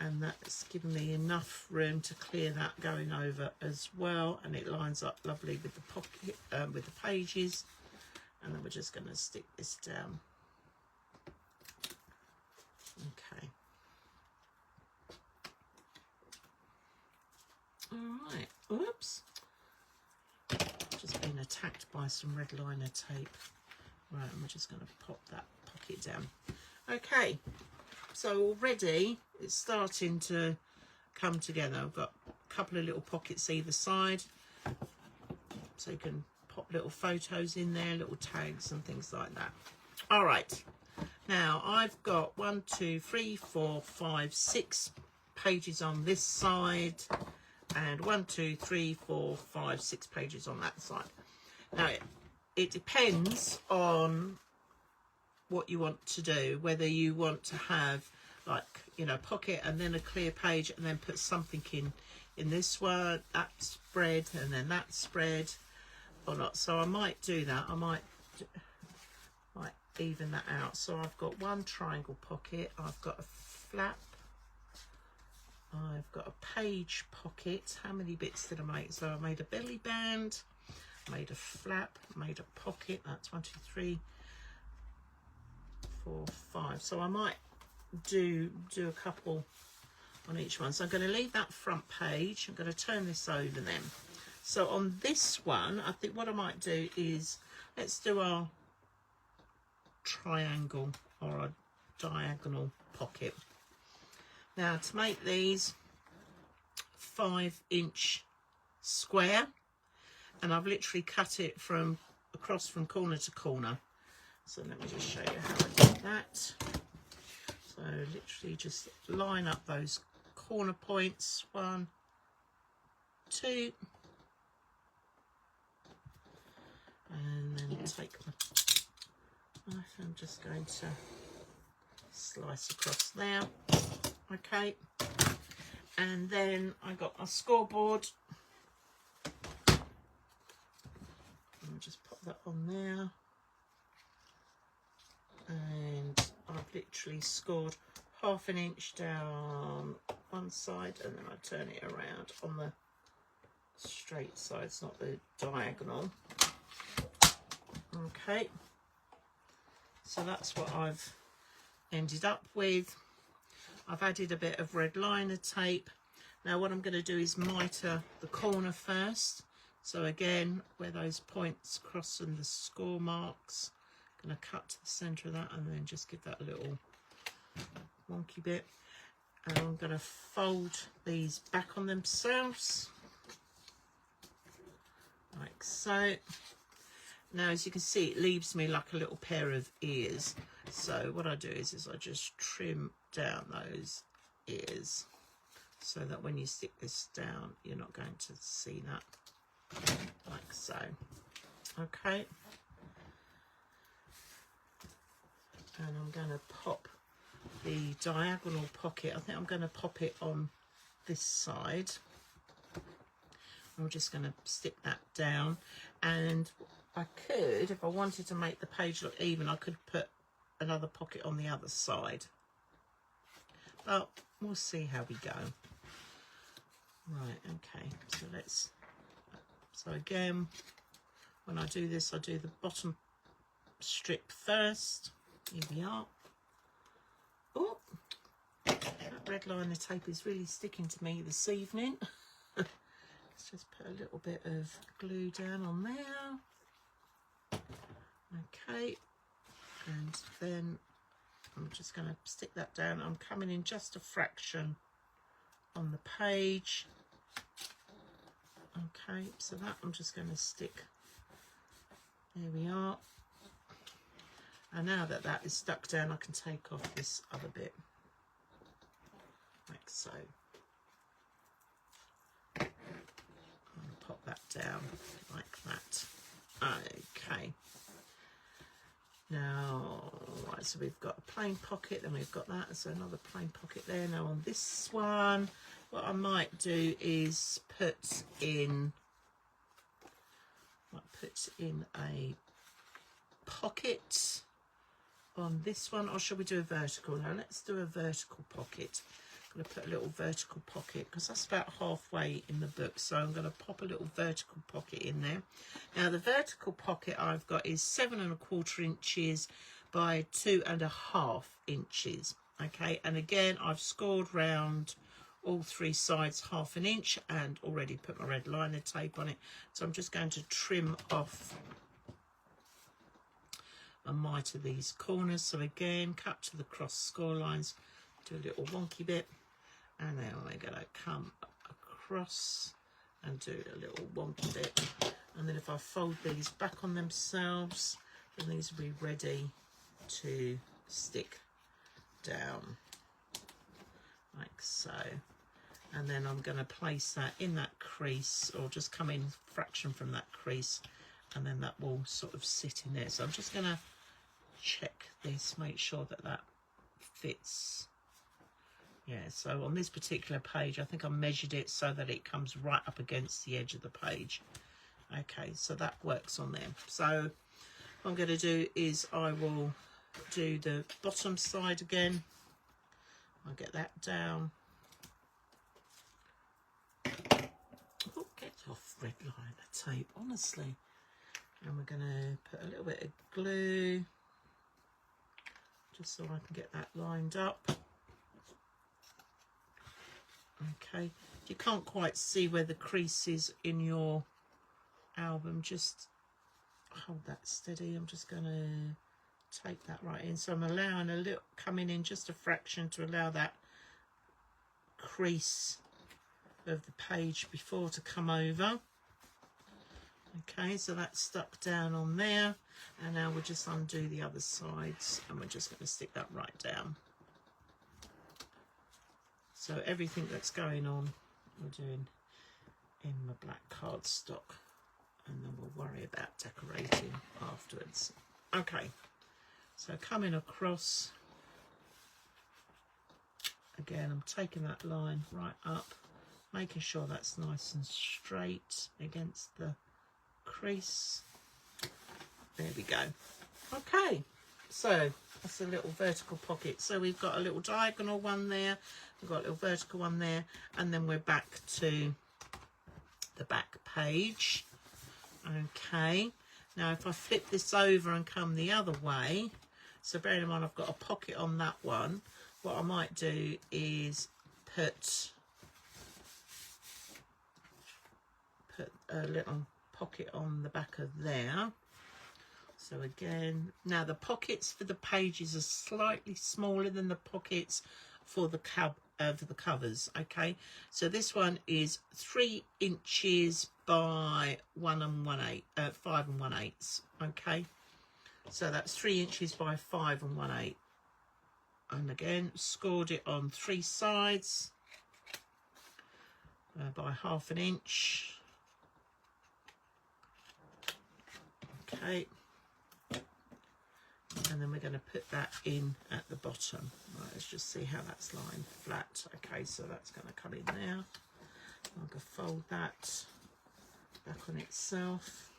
and that's given me enough room to clear that going over as well, and it lines up lovely with the pocket, with the pages. And then we're just going to stick this down. Okay. All right. Oops. Just been attacked by some red liner tape. Right, and we're just going to pop that pocket down. Okay. So already it's starting to come together. I've got a couple of little pockets either side, so you can pop little photos in there, little tags and things like that. All right, now I've got 1, 2, 3, 4, 5, 6 pages on this side, and 1, 2, 3, 4, 5, 6 pages on that side. Now it depends on what you want to do, whether you want to have, like, you know, pocket and then a clear page and then put something in this one, that spread and then that spread, or not. So I might do that. I might even that out. So I've got one triangle pocket, I've got a flap, I've got a page pocket. How many bits did I make? So I made a belly band, made a flap, made a pocket. That's 1, 2, 3, 4, 5. So I might do a couple on each one. So I'm going to leave that front page. I'm going to turn this over then. So on this one, I think what I might do is, let's do our triangle or a diagonal pocket. Now to make these 5-inch square, and I've literally cut it from across from corner to corner. So let me just show you how I do that. So literally just line up those corner points, 1, 2, and then take my knife. I'm just going to slice across there. Okay, and then I got my scoreboard. I'll just pop that on there, and I've literally scored 1/2 inch down one side, and then I turn it around on the straight side, it's not the diagonal. Okay, so that's what I've ended up with. I've added a bit of red liner tape. Now what I'm going to do is mitre the corner first. So again, where those points cross and the score marks, I'm going to cut to the centre of that and then just give that a little wonky bit. And I'm going to fold these back on themselves, like so. Now, as you can see, it leaves me like a little pair of ears. So what I do is I just trim down those ears so that when you stick this down, you're not going to see that, like so. Okay. And I'm going to pop the diagonal pocket. I think I'm going to pop it on this side. I'm just going to stick that down, and I could, if I wanted to make the page look even, I could put another pocket on the other side, but we'll see how we go. Right, okay, so again, when I do this, I do the bottom strip first. Here we are. Oh, that red liner tape is really sticking to me this evening. Let's just put a little bit of glue down on there. Okay, and then I'm just going to stick that down. I'm coming in just a fraction on the page. Okay, so that I'm just going to stick. There we are. And now that that is stuck down, I can take off this other bit, like so. And pop that down like that. Okay. Now, right, so we've got a plain pocket, then we've got that, so another plain pocket there. Now on this one, what I might do is put in a pocket on this one, or shall we do a vertical? No, let's do a vertical pocket. I'm going to put a little vertical pocket because that's about halfway in the book, so I'm going to pop a little vertical pocket in there. Now the vertical pocket I've got is 7¼ inches by 2½ inches. Okay, and again I've scored round all 3 sides 1/2 inch and already put my red liner tape on it, so I'm just going to trim off a mite of these corners. So again, cut to the cross score lines, do a little wonky bit, and then we're going to come across and do a little wonky bit, and then if I fold these back on themselves, then these will be ready to stick down like so. And then I'm going to place that in that crease, or just come in fraction from that crease, and then that will sort of sit in there. So I'm just going to check this, make sure that that fits. Yeah, so on this particular page, I think I measured it so that it comes right up against the edge of the page. Okay, so that works on there. So what I'm going to do is I will do the bottom side again. I'll get that down. Oh, get off red liner tape, honestly. And we're going to put a little bit of glue just so I can get that lined up. Okay, if you can't quite see where the crease is in your album, just hold that steady. I'm just going to take that right in. So I'm allowing a little, coming in just a fraction to allow that crease of the page before to come over. Okay, so that's stuck down on there, and now we'll just undo the other sides, and we're just going to stick that right down. So everything that's going on, we're doing in my black cardstock, and then we'll worry about decorating afterwards. Okay, so coming across, again, I'm taking that line right up, making sure that's nice and straight against the crease. There we go. Okay, so that's a little vertical pocket. So we've got a little diagonal one there, we've got a little vertical one there, and then we're back to the back page. Okay, now if I flip this over and come the other way, so bearing in mind I've got a pocket on that one, what I might do is put a little pocket on the back of there. So again, now the pockets for the pages are slightly smaller than the pockets for the covers. Okay, so this one is 3 inches by 5 1/8. Okay, so that's 3 inches by 5 1/8, and again scored it on 3 sides by 1/2 inch. Okay, and then we're going to put that in at the bottom. Right, let's just see how that's lying flat. Okay, so that's going to come in there. I'm going to fold that back on itself.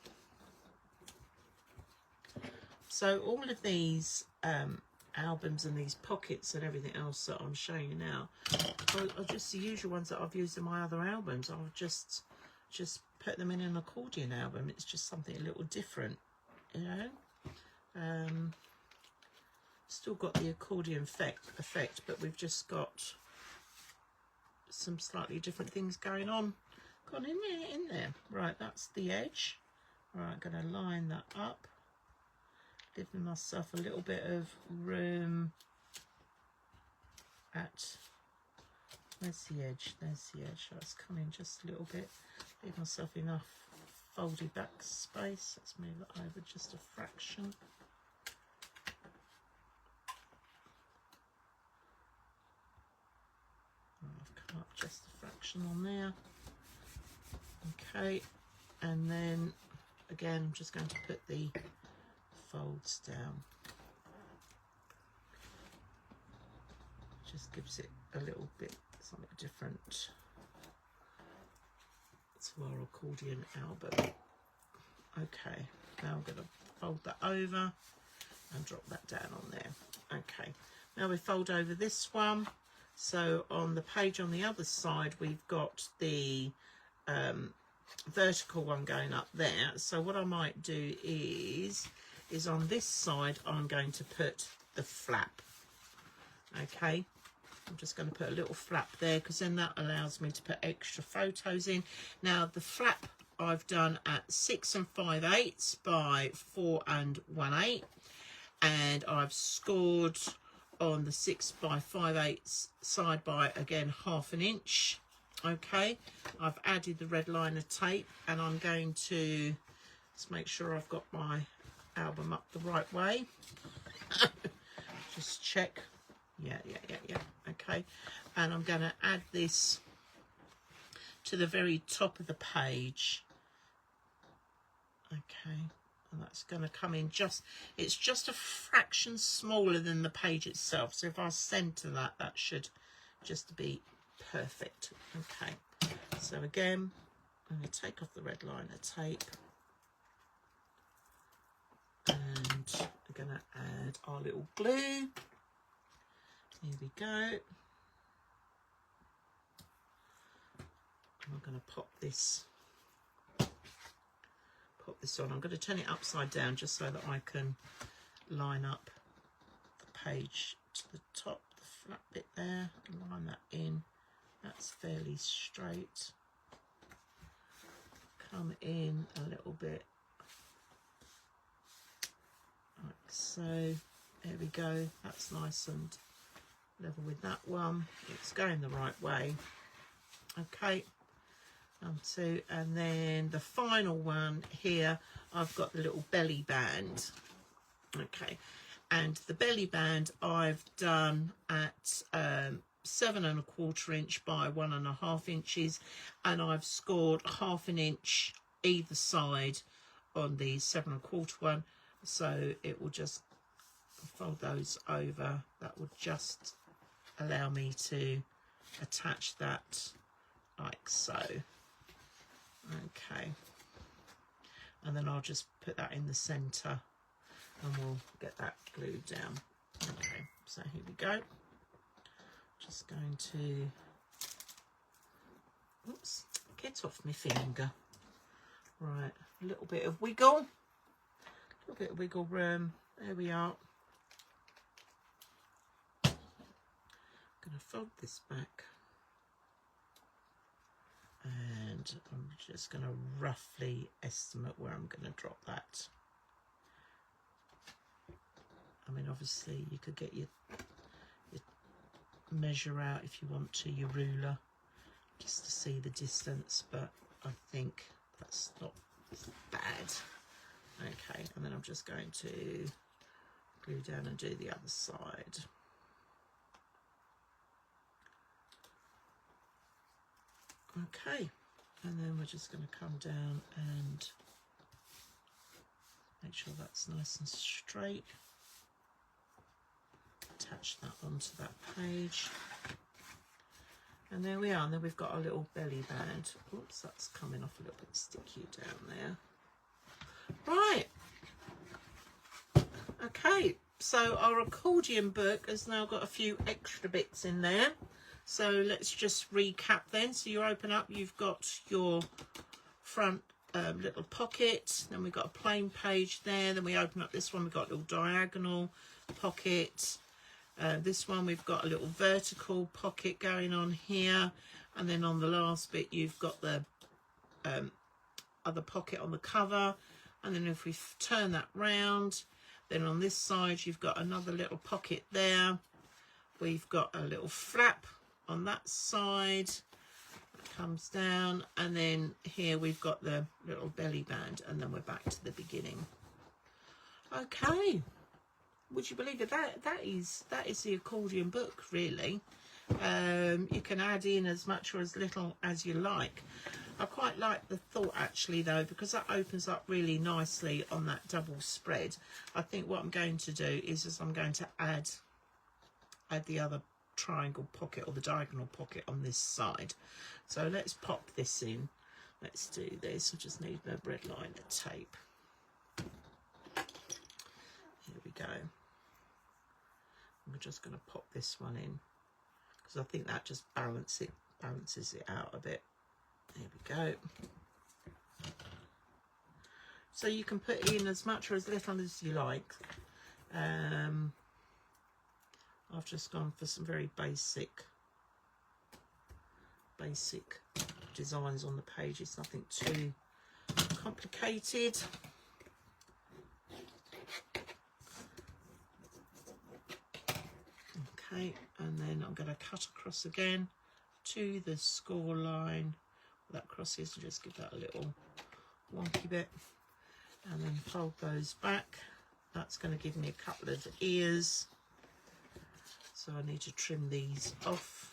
So all of these albums and these pockets and everything else that I'm showing you now are just the usual ones that I've used in my other albums. I'll just put them in an accordion album. It's just something a little different, you know. Still got the accordion effect, but we've just got some slightly different things going on. Gone in there. Right, that's the edge. Right, I'm going to line that up, giving myself a little bit of room at, there's the edge, let's come in just a little bit, leave myself enough folded back space. Let's move it over just a fraction. I've come up just a fraction on there. Okay, and then again I'm just going to put the folds down. Just gives it a little bit something different to our accordion album. Okay, now I'm going to fold that over and drop that down on there. Okay, now we fold over this one. So on the page on the other side we've got the vertical one going up there. So what I might do is on this side I'm going to put the flap. Okay, I'm just going to put a little flap there because then that allows me to put extra photos in. Now the flap I've done at 6 5/8 by 4 1/8, and I've scored on the 6 by 5/8 side by again 1/2 inch. Okay, I've added the red liner tape, and I'm going to just make sure I've got my album up the right way. Just check. Yeah. Okay, and I'm going to add this to the very top of the page. Okay, and that's going to come in it's just a fraction smaller than the page itself. So if I centre that, that should just be perfect. Okay, so again, I'm going to take off the red liner tape, and we're going to add our little glue. Here we go. I'm going to pop this on. I'm going to turn it upside down just so that I can line up the page to the top, the flat bit there, line that in. That's fairly straight. Come in a little bit like so. There we go. That's nice and level with that one. It's going the right way. Okay, and then the final one here, I've got the little belly band. Okay, and the belly band I've done at 7 1/4 inch by 1 1/2 inches, and I've scored 1/2 inch either side on the 7 1/4 one, so it will just fold those over. That would just allow me to attach that like so. Okay, and then I'll just put that in the center and we'll get that glued down. Okay, so here we go. Just going to, oops, get off my finger. Right, a little bit of wiggle room. There we are. I'm going to fold this back, and I'm just going to roughly estimate where I'm going to drop that. I mean, obviously you could get your measure out if you want to, your ruler, just to see the distance, but I think that's not bad. Okay, and then I'm just going to glue down and do the other side. Okay, and then we're just going to come down and make sure that's nice and straight. Attach that onto that page, and there we are. And then we've got our little belly band. Oops, that's coming off a little bit sticky down there. Right, okay, so our accordion book has now got a few extra bits in there, so let's just recap then. So you open up, you've got your front little pocket, then we've got a plain page there, then we open up this one, we've got a little diagonal pocket. This one we've got a little vertical pocket going on here, and then on the last bit you've got the other pocket on the cover, and then if we turn that round, Then on this side you've got another little pocket there. We've got a little flap on that side that comes down, and then here we've got the little belly band, and then we're back to the beginning. Okay, would you believe it? That is the accordion book, really. You can add in as much or as little as you like. I quite like the thought actually though, because that opens up really nicely on that double spread. I think what I'm going to do is I'm going to add the other triangle pocket or the diagonal pocket on this side. So let's pop this in. Let's do this. I just need the red liner tape. Here we go. We're just going to pop this one in because I think that just balances it out a bit. There we go. So you can put in as much or as little as you like. I've just gone for some very basic designs on the page. It's nothing too complicated. Okay, and then I'm going to cut across again to the score line. That crosses, and just give that a little wonky bit, and then fold those back. That's going to give me a couple of ears, so I need to trim these off.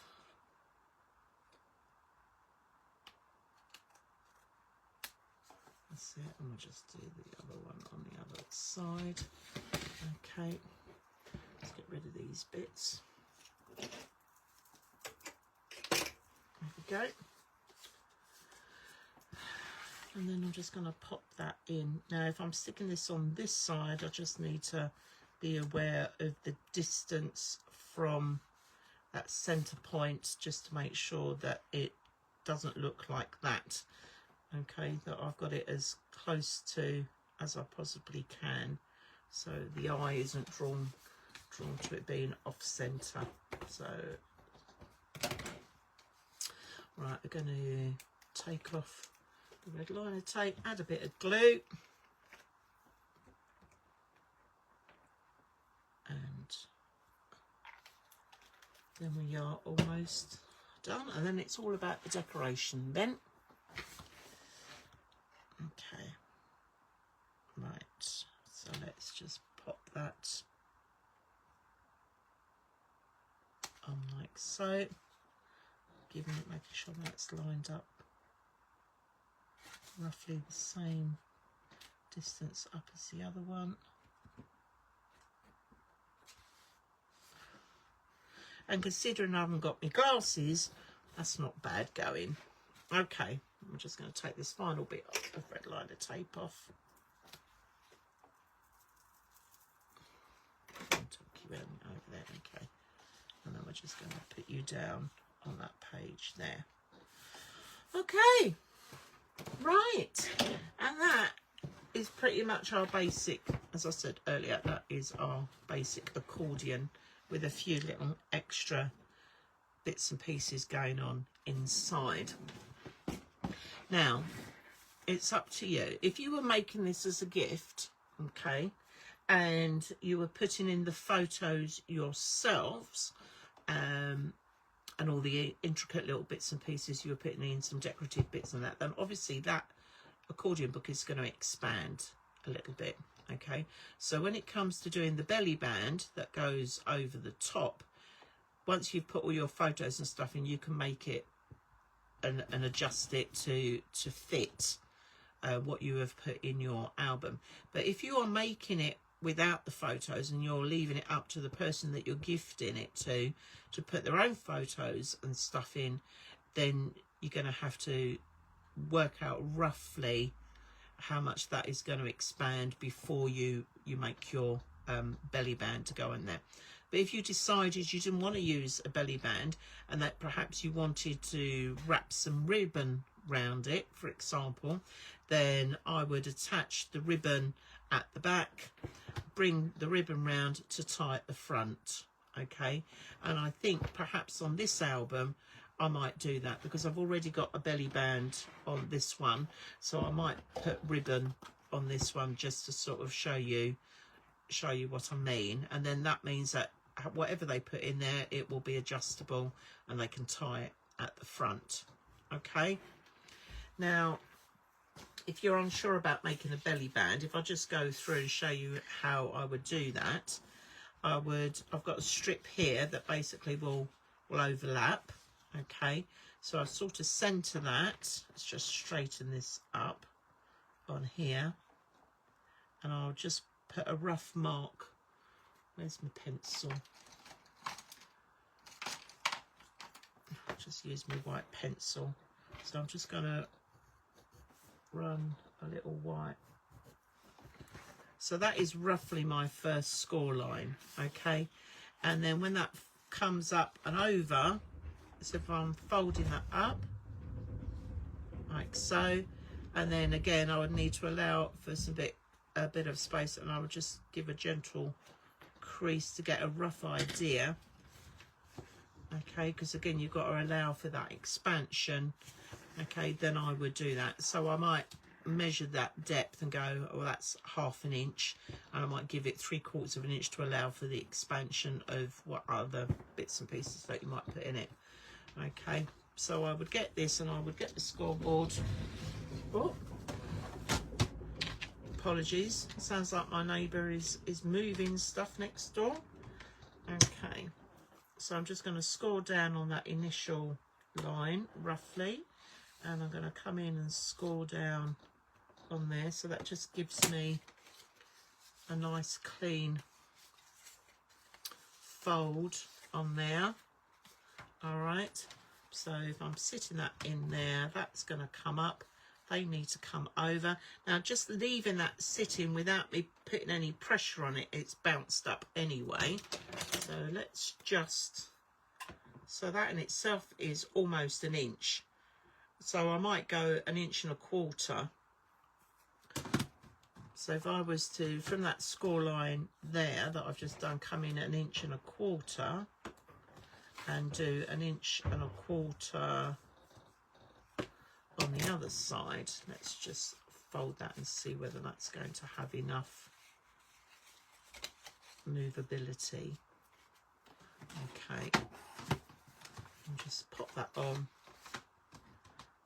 That's it, and we'll just do the other one on the other side. Okay, let's get rid of these bits. There we go. And then I'm just going to pop that in. Now if I'm sticking this on this side, I just need to be aware of the distance from that center point, just to make sure that it doesn't look like that. Okay, that I've got it as close to as I possibly can, so the eye isn't drawn to it being off center. So right, we're going to take off the red liner tape, add a bit of glue, and then we are almost done, and then it's all about the decoration then. Okay, right, so let's just pop that on like so, making sure that's lined up roughly the same distance up as the other one. And considering I haven't got my glasses, that's not bad going. Okay, I'm just going to take this final bit of red liner tape off. I'll tuck you in over there, okay. And then we're just going to put you down on that page there. Okay. Right, and that is pretty much our basic, as I said earlier, that is our basic accordion with a few little extra bits and pieces going on inside. Now, it's up to you. If you were making this as a gift, okay, and you were putting in the photos yourselves, and all the intricate little bits and pieces, you were putting in some decorative bits and that, then obviously that accordion book is going to expand a little bit. Okay, so when it comes to doing the belly band that goes over the top, once you've put all your photos and stuff in, you can make it and adjust it to fit what you have put in your album. But if you are making it without the photos and you're leaving it up to the person that you're gifting it to put their own photos and stuff in, then you're going to have to work out roughly how much that is going to expand before you make your belly band to go in there. But if you decided you didn't want to use a belly band and that perhaps you wanted to wrap some ribbon round it, for example, then I would attach the ribbon at the back, bring the ribbon round to tie at the front. Okay, and I think perhaps on this album I might do that because I've already got a belly band on this one, so I might put ribbon on this one just to sort of show you show you what I mean. And then that means that whatever they put in there, it will be adjustable and they can tie it at the front. Okay, now if you're unsure about making a belly band, if I just go through and show you how I would do that, I've got a strip here that basically will overlap. Okay, so I sort of center that. Let's just straighten this up on here, and I'll just put a rough mark. Where's my pencil? I'll just use my white pencil. So I'm just going to run a little white. So that is roughly my first score line, okay? And then when that comes up and over, so if I'm folding that up, like so, and then again I would need to allow for a bit of space, and I would just give a gentle crease to get a rough idea, okay? Because again, you've got to allow for that expansion, okay? Then I would do that. So I might measure that depth and go, oh, that's 1/2 inch, and I might give it 3/4 of an inch to allow for the expansion of what other bits and pieces that you might put in it. Okay, so I would get this, and I would get the scoreboard. Oh, apologies, it sounds like my neighbour is moving stuff next door. Okay, so I'm just going to score down on that initial line roughly, and I'm going to come in and score down on there, so that just gives me a nice clean fold on there. All right, so if I'm sitting that in there, that's going to come up. They need to come over. Now, just leaving that sitting without me putting any pressure on it, it's bounced up anyway. So let's just, so that in itself is almost 1 inch. So I might go 1 1/4 inches. So if I was to, from that score line there that I've just done, come in 1 1/4 inches and do 1 1/4 inches on the other side. Let's just fold that and see whether that's going to have enough movability. Okay, and just pop that on.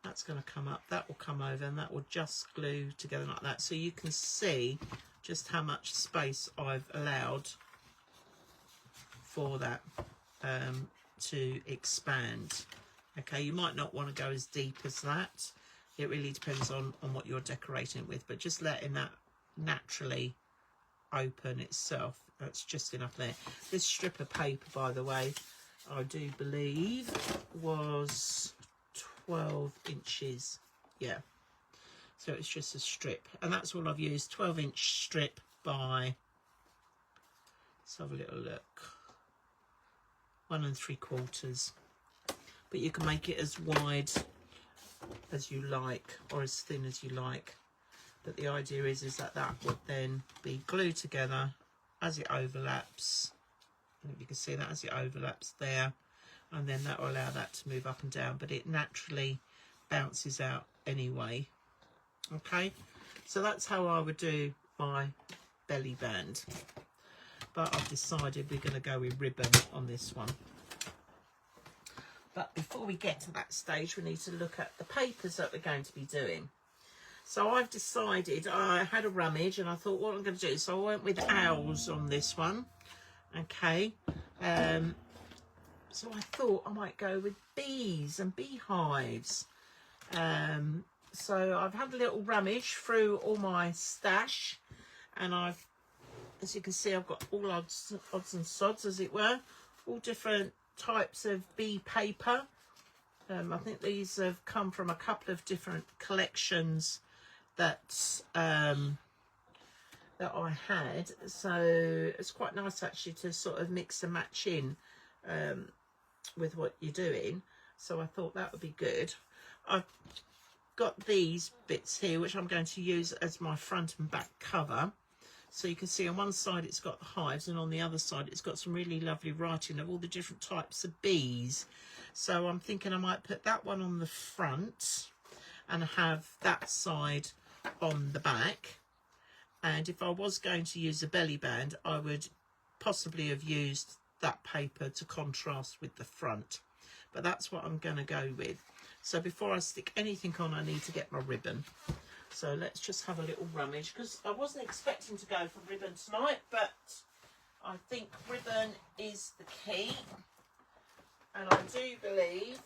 That's going to come up, that will come over, and that will just glue together like that. So you can see just how much space I've allowed for that to expand. Okay, you might not want to go as deep as that. It really depends on what you're decorating it with, but just letting that naturally open itself, that's just enough there. This strip of paper, by the way, I do believe was 12 inches. Yeah, so it's just a strip, and that's all I've used. 12-inch strip by, let's have a little look, 1 3/4. But you can make it as wide as you like or as thin as you like. But the idea is that that would then be glued together as it overlaps. And you can see that as it overlaps there, and then that will allow that to move up and down, but it naturally bounces out anyway. Okay, so that's how I would do my belly band. But I've decided we're going to go with ribbon on this one. But before we get to that stage, we need to look at the papers that we're going to be doing. So I've decided, I had a rummage and I thought, what I'm going to do, so I went with owls on this one. Okay, so I thought I might go with bees and beehives. So I've had a little rummage through all my stash, and I've, as you can see, I've got all odds and sods, as it were, all different types of bee paper. I think these have come from a couple of different collections that that I had, so it's quite nice actually to sort of mix and match in with what you're doing. So I thought that would be good. I've got these bits here which I'm going to use as my front and back cover. So you can see on one side it's got the hives, and on the other side it's got some really lovely writing of all the different types of bees. So I'm thinking I might put that one on the front and have that side on the back. And if I was going to use a belly band, I would possibly have used that paper to contrast with the front. But that's what I'm going to go with. So before I stick anything on, I need to get my ribbon. So let's just have a little rummage, because I wasn't expecting to go for ribbon tonight, but I think ribbon is the key. And I do believe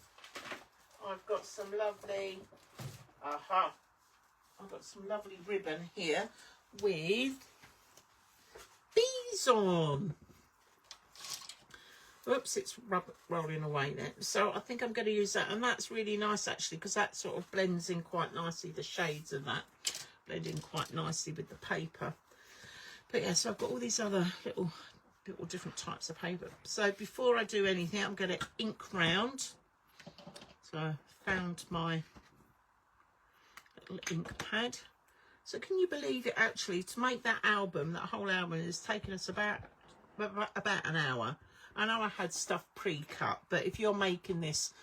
I've got some lovely, I've got some lovely ribbon here with bees on. Oops, it's rolling away now. So I think I'm going to use that, and that's really nice actually, because that sort of blends in quite nicely. The shades of that blend in quite nicely with the paper. But yeah, so I've got all these other little different types of paper. So before I do anything, I'm going to ink round. So I found my little ink pad. So can you believe it, actually, to make that album, that whole album, has taken us about an hour. I know I had stuff pre-cut, but if you're making this,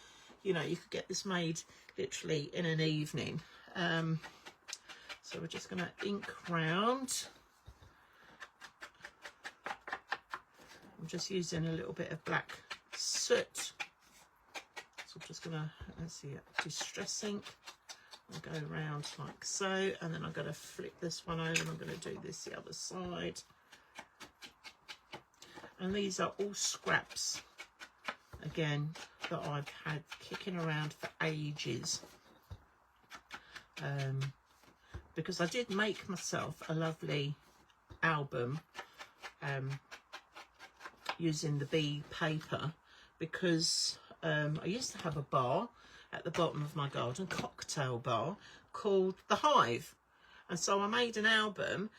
you know, you could get this made literally in an evening. So we're just going to ink round. I'm just using a little bit of black soot. So I'm just going to, let's see, distress ink. I'll go around like so, and then I'm going to flip this one over, and I'm going to do this the other side. And these are all scraps, again, that I've had kicking around for ages. Because I did make myself a lovely album using the bee paper, because I used to have a bar at the bottom of my garden, cocktail bar, called The Hive. And so I made an album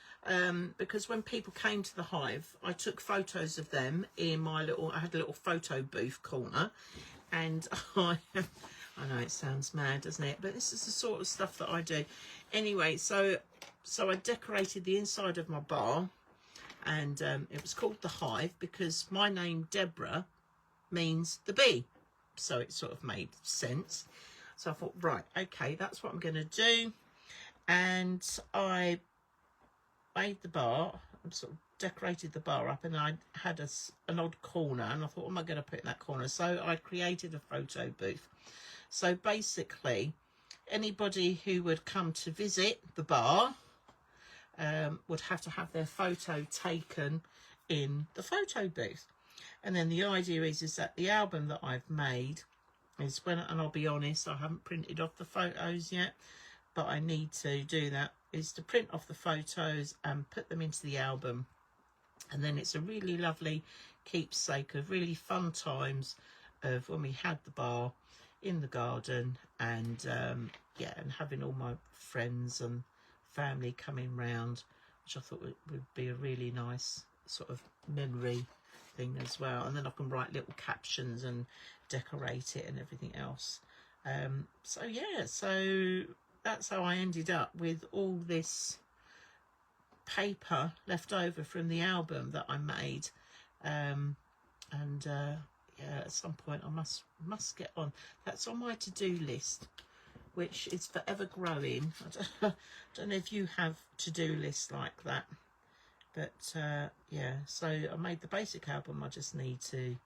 because when people came to the Hive, I took photos of them in my little, I had a little photo booth corner. And I know it sounds mad, doesn't it? But this is the sort of stuff that I do. Anyway, so I decorated the inside of my bar, and it was called The Hive because my name, Deborah, means the bee. So it sort of made sense. So I thought, right, okay, that's what I'm going to do. And I made the bar, sort of decorated the bar up, and I had an odd corner, and I thought, what am I going to put in that corner? So I created a photo booth. So basically, anybody who would come to visit the bar would have to have their photo taken in the photo booth. And then the idea is that the album that I've made is when, and I'll be honest, I haven't printed off the photos yet, but I need to do that, is to print off the photos and put them into the album. And then it's a really lovely keepsake of really fun times of when we had the bar in the garden, and yeah, and having all my friends and family coming round, which I thought would be a really nice sort of memory thing as well. And then I can write little captions and decorate it and everything else. So yeah, so that's how I ended up with all this paper left over from the album that I made. Yeah, at some point I must get on. That's on my to-do list, which is forever growing. I don't know if you have to-do lists like that, but yeah, so I made the basic album. I just need to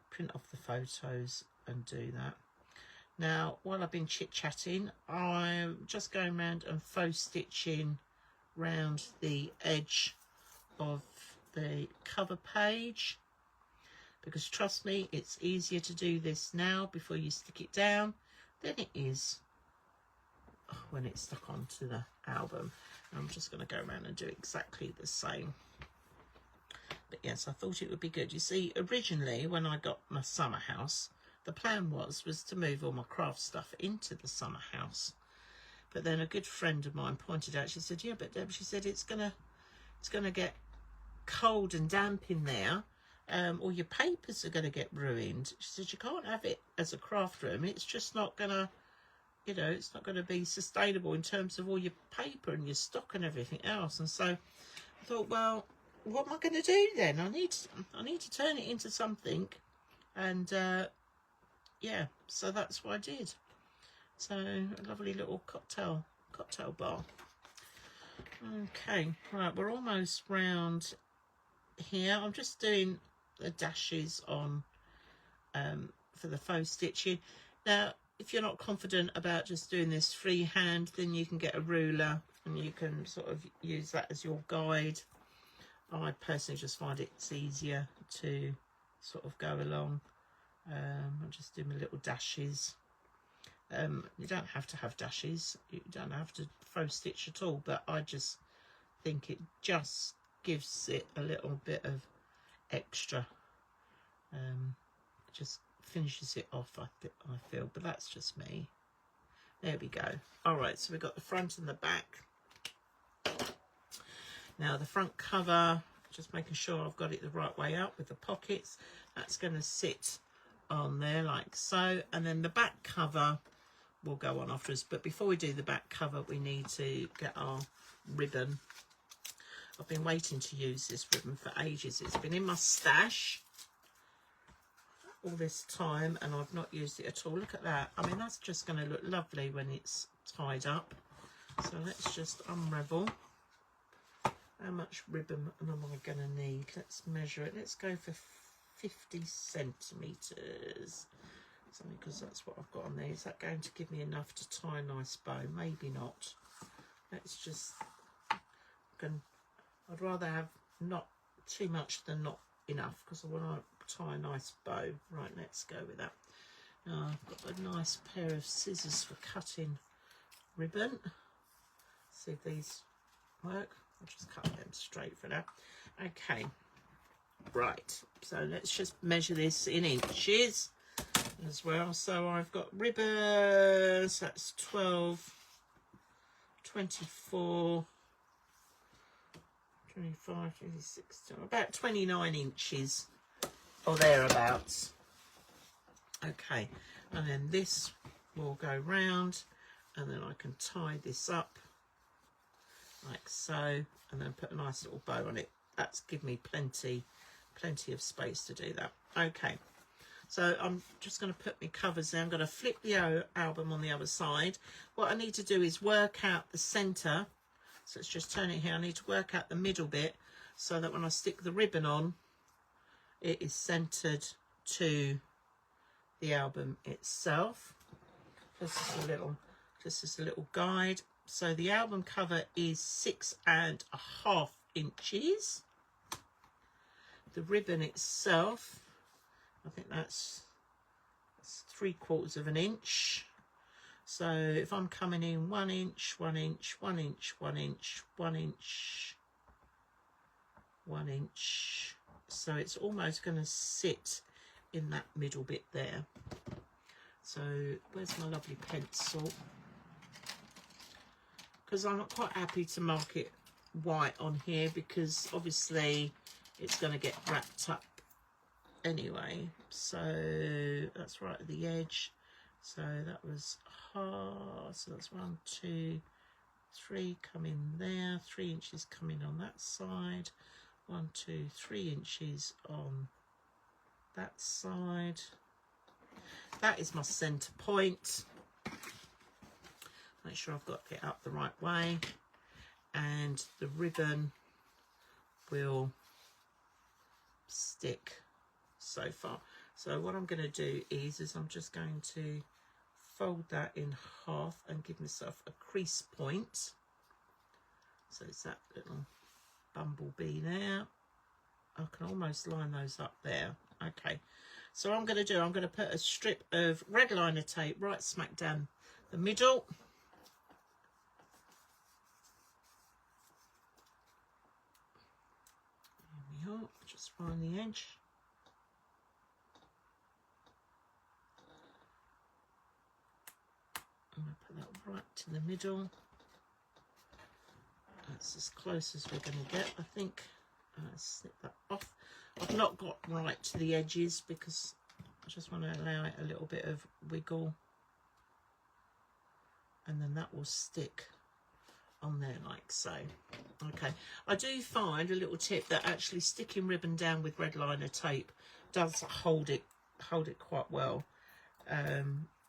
print off the photos and do that. Now, while I've been chit-chatting, I'm just going around and faux stitching round the edge of the cover page, because trust me, it's easier to do this now before you stick it down than it is when it's stuck onto the album. And I'm just going to go around and do exactly the same. But yes, I thought it would be good. You see, originally when I got my summer house, the plan was to move all my craft stuff into the summer house. But then a good friend of mine pointed out, she said, yeah, but Deb, she said, it's gonna get cold and damp in there. All your papers are going to get ruined. She said, you can't have it as a craft room. It's just not going to, you know, it's not going to be sustainable in terms of all your paper and your stock and everything else. And so I thought, well, what am I going to do then? I need to turn it into something. And yeah, so that's what I did. So a lovely little cocktail bar. Okay, right, we're almost round here. I'm just doing the dashes on for the faux stitching. Now, if you're not confident about just doing this freehand, then you can get a ruler and you can sort of use that as your guide. I personally just find it's easier to sort of go along. I'll just do my little dashes. You don't have to have dashes, you don't have to faux stitch at all, but I just think it just gives it a little bit of extra. Just finishes it off, I feel, but that's just me. There we go. All right, so we've got the front and the back. Now the front cover, just making sure I've got it the right way up with the pockets. That's going to sit on there like so, and then the back cover will go on afterwards. But before we do the back cover, we need to get our ribbon. I've been waiting to use this ribbon for ages. It's been in my stash all this time and I've not used it at all. Look at that. I mean, that's just going to look lovely when it's tied up. So let's just unravel. How much ribbon am I going to need? Let's measure it. Let's go for 50 centimetres. Something, because that's what I've got on there. Is that going to give me enough to tie a nice bow? Maybe not. Let's just... I'd rather have not too much than not enough, because I want to tie a nice bow. Right, let's go with that. Now I've got a nice pair of scissors for cutting ribbon. See if these work. I'll just cut them straight for now. Okay, right, so let's just measure this in inches as well. So I've got ribbons, that's 12, 24, 25, 26, about 29 inches or thereabouts. Okay, and then this will go round, and then I can tie this up like so, and then put a nice little bow on it. That's give me plenty of space to do that. Okay, so I'm just going to put my covers there. I'm going to flip the album on the other side. What I need to do is work out the centre. So let's just turn it here. I need to work out the middle bit so that when I stick the ribbon on, it is centred to the album itself. Just as a little guide. So the album cover is 6.5 inches. The ribbon itself, I think that's 3/4 of an inch. So if I'm coming in 1 inch, 1 inch, 1 inch, 1 inch, 1 inch, 1 inch, so it's almost going to sit in that middle bit there. So where's my lovely pencil? Because I'm not quite happy to mark it white on here, because obviously it's going to get wrapped up anyway. So that's right at the edge. So that was hard. So that's 1, 2, 3 coming there, 3 inches coming on that side, 1, 2, 3 inches on that side. That is my centre point. Make sure I've got it up the right way, and the ribbon will stick so far. So what I'm going to do is I'm just going to fold that in half and give myself a crease point. So it's that little bumblebee there. I can almost line those up there. Okay, so what I'm going to put a strip of red liner tape right smack down the middle. There we are, just find the edge. I'm going to put that right to the middle. That's as close as we're going to get, I think. Snip that off. I've not got right to the edges because I just want to allow it a little bit of wiggle, and then that will stick on there like so. Okay, I do find a little tip that actually sticking ribbon down with red liner tape does hold it quite well.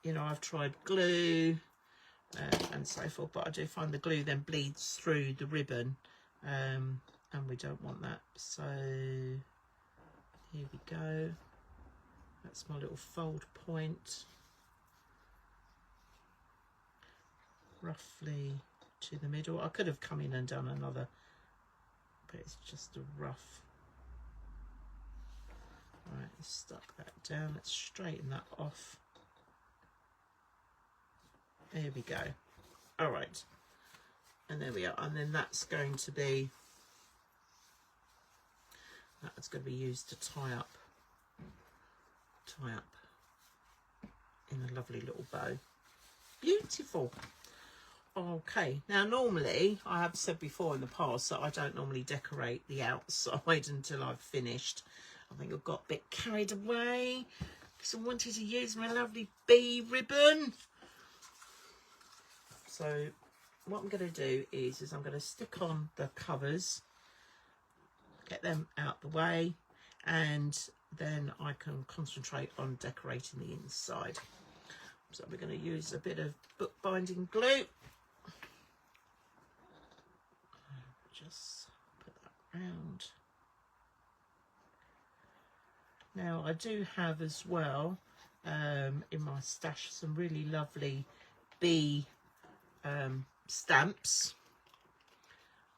You know, I've tried glue, and so forth, but I do find the glue then bleeds through the ribbon, and we don't want that. So here we go. That's my little fold point, roughly to the middle. I could have come in and done another, but it's just a rough. Right, let's stuck that down. Let's straighten that off. There we go. All right, and there we are. And then that's going to be used to tie up in a lovely little bow. Beautiful. Okay, now normally, I have said before in the past that I don't normally decorate the outside until I've finished. I think I've got a bit carried away because I wanted to use my lovely bee ribbon. So what I'm going to do is I'm going to stick on the covers, get them out the way, and then I can concentrate on decorating the inside. So we're going to use a bit of bookbinding glue. Just put that round. Now I do have as well in my stash some really lovely bee stamps.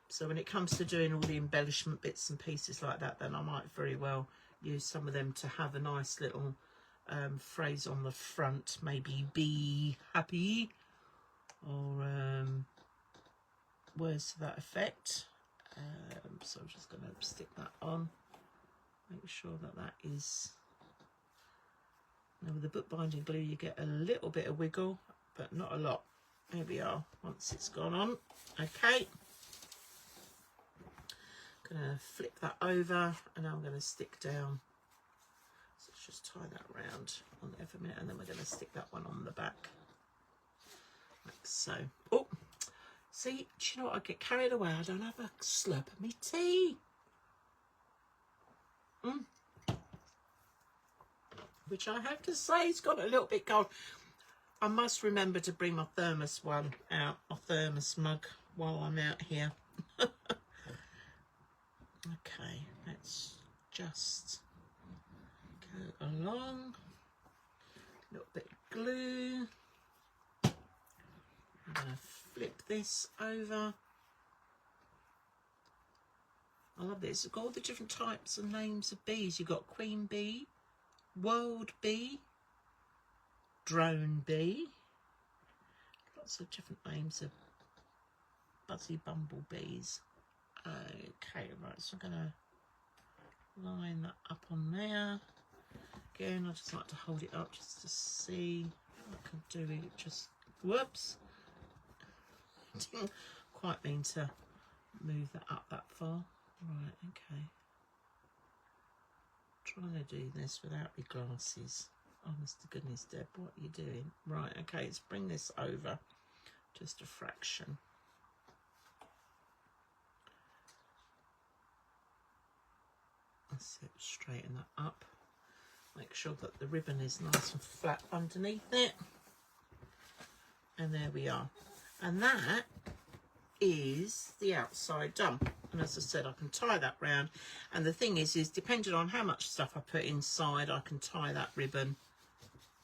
So when it comes to doing all the embellishment bits and pieces like that, then I might very well use some of them to have a nice little phrase on the front, maybe be happy, or words to that effect. So I'm just going to stick that on, make sure that that is. Now with the bookbinding glue you get a little bit of wiggle, but not a lot. There we are, once it's gone on. Okay, gonna flip that over, and now I'm going to stick down. So let's just tie that round on there for a minute, and then we're going to stick that one on the back, like so. Oh, see, do you know what? I get carried away. I don't have a slurp of me tea. Which I have to say has got a little bit cold. I must remember to bring my thermos one out, my thermos mug, while I'm out here. Okay, let's just go along. A little bit of glue. I'm going to flip this over. I love this. It's got all the different types and names of bees. You've got queen bee, world bee, drone bee. Lots of different names of buzzy bumblebees. Okay, right, so I'm going to line that up on there. Again, I just like to hold it up just to see what I can do it. Just, whoops. Didn't quite mean to move that up that far. Right, okay. Trying to do this without my glasses. Honest to goodness, Deb, what are you doing? Right, okay, let's bring this over just a fraction. Let's straighten that up. Make sure that the ribbon is nice and flat underneath it. And there we are. And that is the outside done. And as I said, I can tie that round. And the thing is depending on how much stuff I put inside, I can tie that ribbon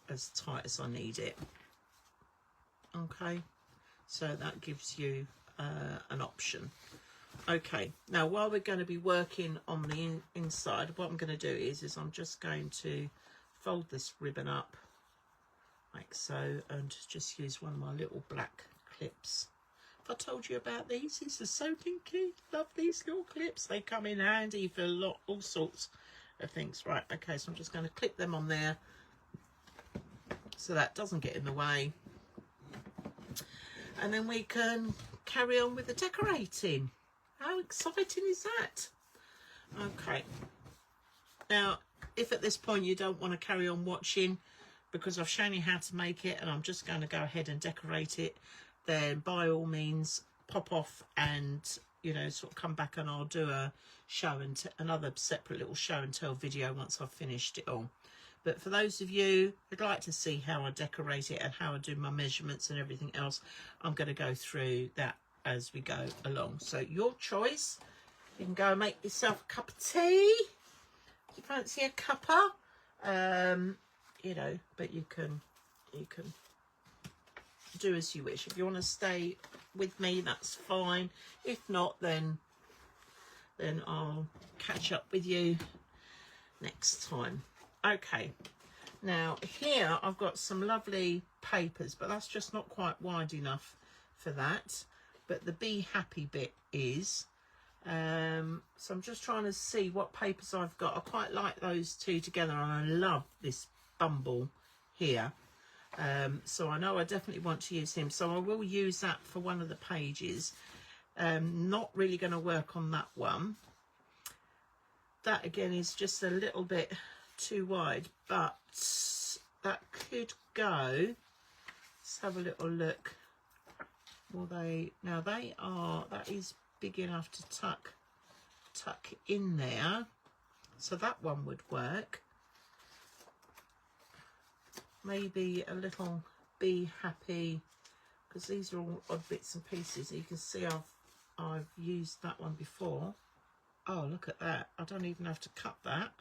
as tight as I need it. Okay, so that gives you an option. Okay, now while we're going to be working on the inside, what I'm going to do is I'm just going to fold this ribbon up like so, and just use one of my little black clips. If I told you about these are so pinky. Love these little clips. They come in handy for all sorts of things. Right, okay, so I'm just going to clip them on there so that doesn't get in the way. And then we can carry on with the decorating. How exciting is that? Okay. Now, if at this point you don't want to carry on watching because I've shown you how to make it and I'm just going to go ahead and decorate it, then by all means pop off and, you know, sort of come back and I'll do a show and another separate little show and tell video once I've finished it all. But for those of you who'd like to see how I decorate it and how I do my measurements and everything else, I'm going to go through that as we go along. So your choice. You can go and make yourself a cup of tea. You fancy a cuppa? You know, but you can do as you wish. If you want to stay with me, that's fine. If not, then I'll catch up with you next time. Okay, now here I've got some lovely papers, but that's just not quite wide enough for that. But the Be Happy bit is. So I'm just trying to see what papers I've got. I quite like those two together, and I love this bumble here. So I know I definitely want to use him, so I will use that for one of the pages. Not really going to work on that one. That again is just a little bit too wide, but that could go. Let's have a little look. Will they? Now they are, that is big enough to tuck in there, so that one would work. Maybe a little Be Happy, because these are all odd bits and pieces. You can see I've used that one before. Oh, look at that. I don't even have to cut that.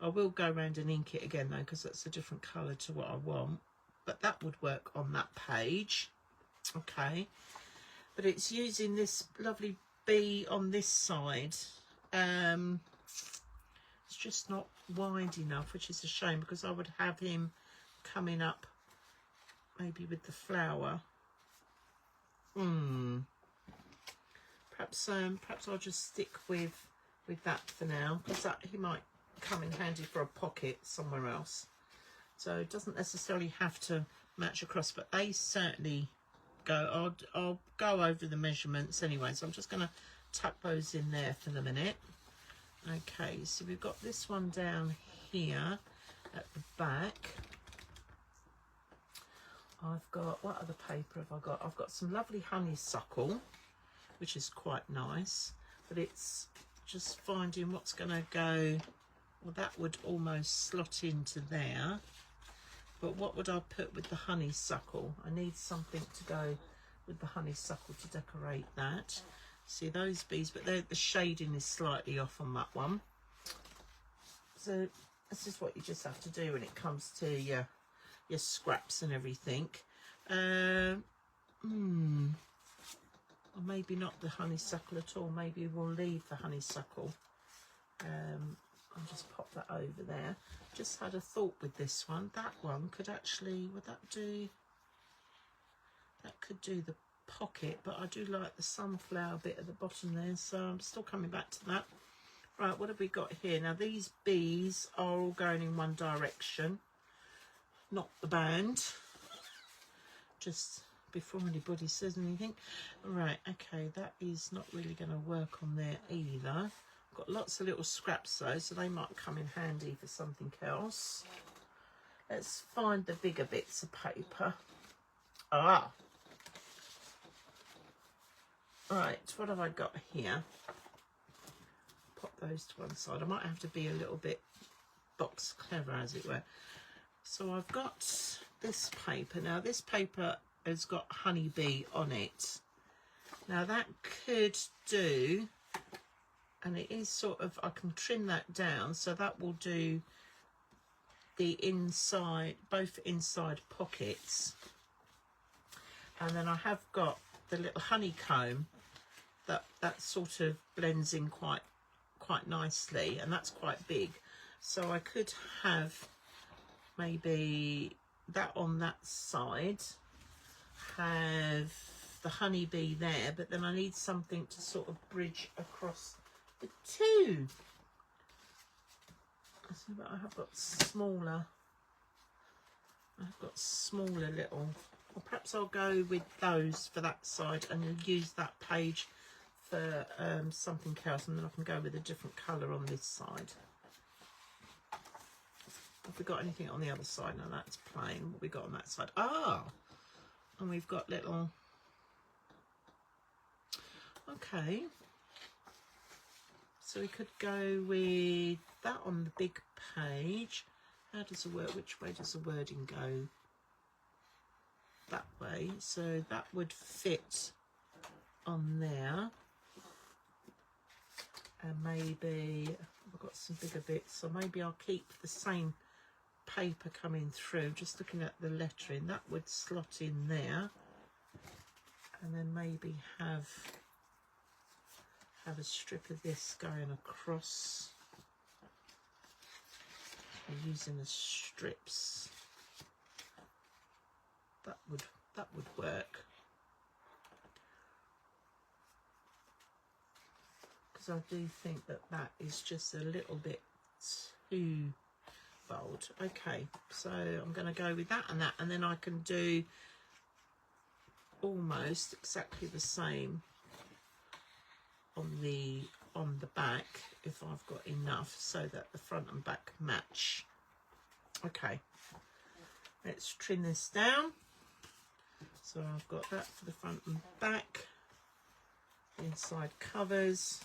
I will go around and ink it again though, because that's a different colour to what I want, but that would work on that page. Okay, but it's using this lovely bee on this side. It's just not wide enough, which is a shame, because I would have him coming up maybe with the flower. Perhaps I'll just stick with that for now, because that he might come in handy for a pocket somewhere else. So it doesn't necessarily have to match across, but they certainly go. I'll go over the measurements anyway, so I'm just going to tuck those in there for the minute. Okay, so we've got this one down here at the back. I've got, what other paper have I got? I've got some lovely honeysuckle, which is quite nice, but it's just finding what's going to go. Well, that would almost slot into there, but what would I put with the honeysuckle? I need something to go with the honeysuckle to decorate that. See those bees, but the shading is slightly off on that one. So this is what you just have to do when it comes to your scraps and everything. Or maybe not the honeysuckle at all. Maybe we'll leave the honeysuckle. I'll just pop that over there. Just had a thought with this one. That one could actually, would that do? That could do the pocket, but I do like the sunflower bit at the bottom there, so I'm still coming back to that. Right, what have we got here? Now these bees are all going in one direction, not the band, just before anybody says anything. Right, okay, that is not really going to work on there either. I've got lots of little scraps though, so they might come in handy for something else. Let's find the bigger bits of paper. Right, what have I got here? Pop those to one side. I might have to be a little bit box clever, as it were. So I've got this paper. Now this paper has got honeybee on it. Now that could do, and it is sort of, I can trim that down, so that will do the inside, both inside pockets. And then I have got the little honeycomb that sort of blends in quite nicely, and that's quite big. So I could have maybe that on that side, have the honeybee there, but then I need something to sort of bridge across the two. So, but I have got smaller. I've got smaller little. Or perhaps I'll go with those for that side and use that page for something else, and then I can go with a different colour on this side. Have we got anything on the other side? No, that's plain. What we got on that side? And we've got little. Okay. So we could go with that on the big page. how does the word, which way does the wording go? That way, so that would fit on there. And maybe I've got some bigger bits, so maybe I'll keep the same paper coming through. Just looking at the lettering, that would slot in there, and then maybe have a strip of this going across. I'm using the strips. That would work. I do think that is just a little bit too bold. Okay, so I'm going to go with that, and then I can do almost exactly the same on the back if I've got enough, so that the front and back match. Okay, let's trim this down. So I've got that for the front and back, inside covers.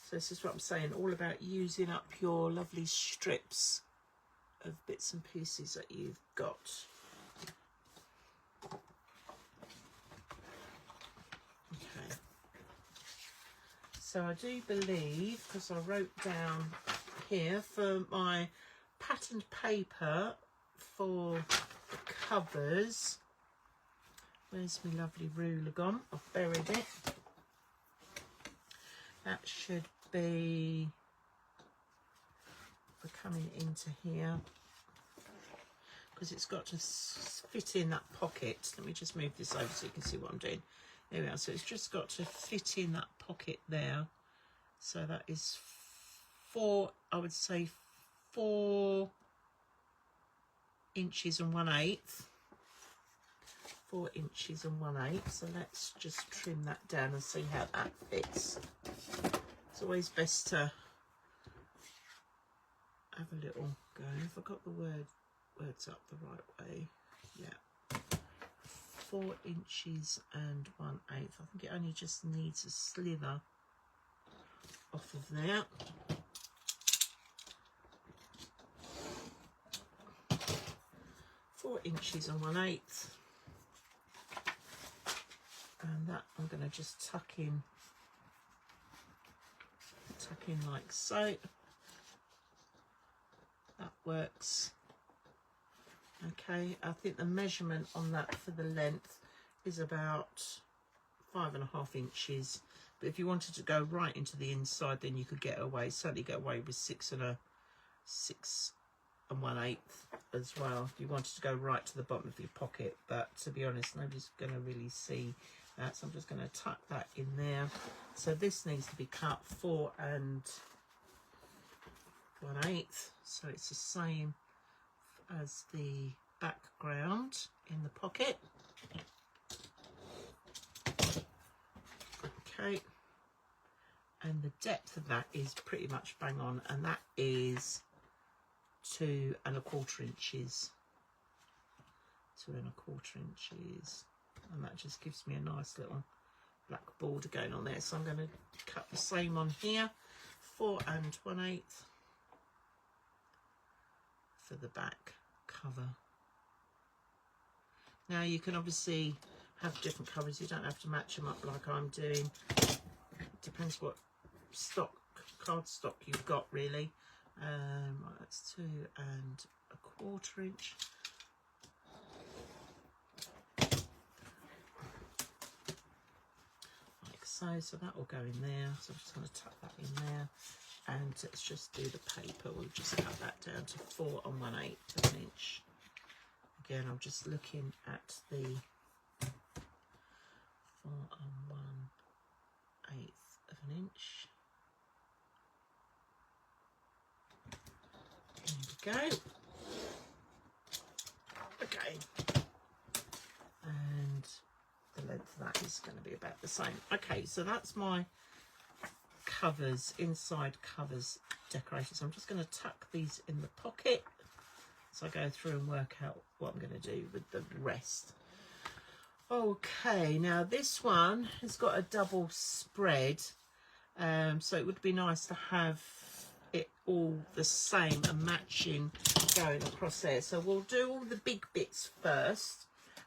So this is what I'm saying, all about using up your lovely strips of bits and pieces that you've got. Okay. So I do believe, because I wrote down here for my patterned paper for the covers, where's my lovely ruler gone? I've buried it. That should be, for coming into here, because it's got to fit in that pocket. Let me just move this over so you can see what I'm doing. There we are. So it's just got to fit in that pocket there. So that is 4, I would say 4 inches and 1/8. 4 inches and 1/8. So let's just trim that down and see how that fits. It's always best to have a little go. If I got the words up the right way, yeah. 4 inches and 1/8. I think it only just needs a slither off of there. Four inches and 1/8. And that I'm going to just tuck in like so. That works. Okay, I think the measurement on that for the length is about 5.5 inches. But if you wanted to go right into the inside, then you could certainly get away with 6 1/8 as well. If you wanted to go right to the bottom of your pocket, but to be honest, nobody's going to really see that, so I'm just going to tuck that in there. So this needs to be cut 4 1/8, so it's the same as the background in the pocket. Okay, and the depth of that is pretty much bang on, and that is 2 1/4 inches. 2 1/4 inches, and that just gives me a nice little black border going on there. So I'm going to cut the same on here, 4 1/8 for the back cover. Now you can obviously have different covers, you don't have to match them up like I'm doing. It depends what cardstock you've got really. Right, that's 2 1/4 inch. Like so, so that will go in there. So I'm just going to tuck that in there, and let's just do the paper. We'll just cut that down to 4 1/8 of an inch. Again, I'm just looking at the 4 1/8 of an inch. There we go. Okay, and the length of that is going to be about the same. Okay, so that's my covers, inside covers decorated. So I'm just going to tuck these in the pocket so I go through and work out what I'm going to do with the rest. Okay, now this one has got a double spread, so it would be nice to have it all the same and matching going across there. So we'll do all the big bits first,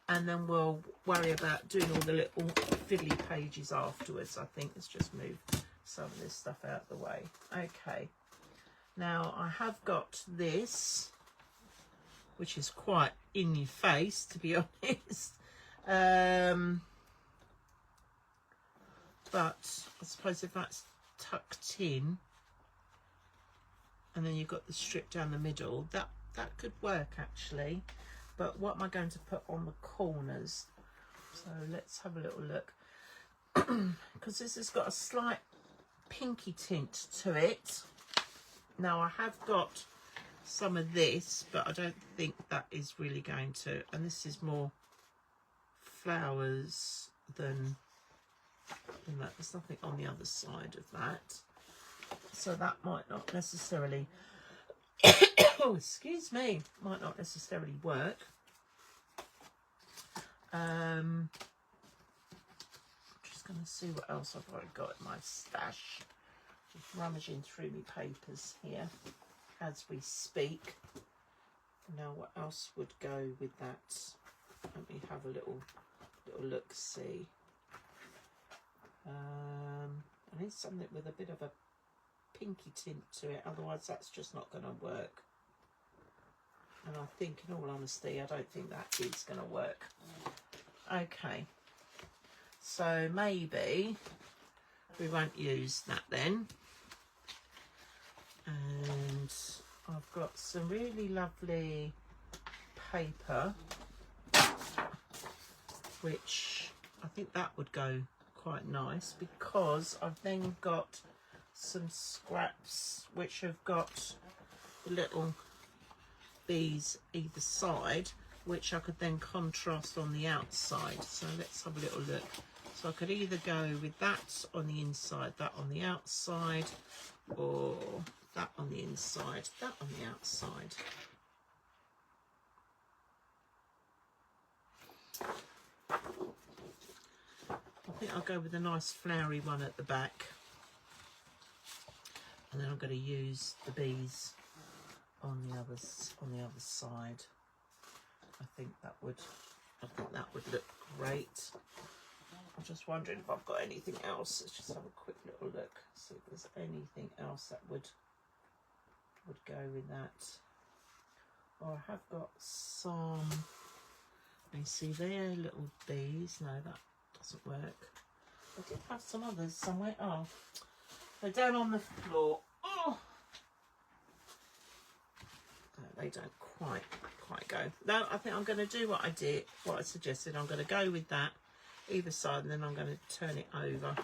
and then we'll worry about doing all the little fiddly pages afterwards. I think let's just move some of this stuff out of the way. Okay, now I have got this, which is quite in your face, to be honest. But I suppose if that's tucked in, and then you've got the strip down the middle, that could work actually. But what am I going to put on the corners? So let's have a little look. Because this has got a slight pinky tint to it. Now I have got some of this, but I don't think that is really going to, and this is more flowers than that. There's nothing on the other side of that, so that might not necessarily oh, excuse me, might not necessarily work. Just going to see what else I've already got in my stash. Just rummaging through my papers here as we speak. Now what else would go with that? Let me have a little look see. I need something with a bit of a pinky tint to it, otherwise that's just not going to work. And I think, in all honesty, I don't think that is going to work. Okay, so maybe we won't use that then. And I've got some really lovely paper, which I think that would go quite nice, because I've then got some scraps which have got the little bees either side, which I could then contrast on the outside. So let's have a little look. So I could either go with that on the inside, that on the outside, or that on the inside, that on the outside. I think I'll go with a nice flowery one at the back, and then I'm going to use the bees on the other side. I think that would look great. I'm just wondering if I've got anything else. Let's just have a quick little look, see if there's anything else that would go with that. Oh, I have got some. You see there, little bees. No, that doesn't work. I did have some others somewhere. Oh, they're down on the floor. Oh, no, they don't quite go. No, I think I'm going to do what I suggested. I'm going to go with that either side, and then I'm going to turn it over.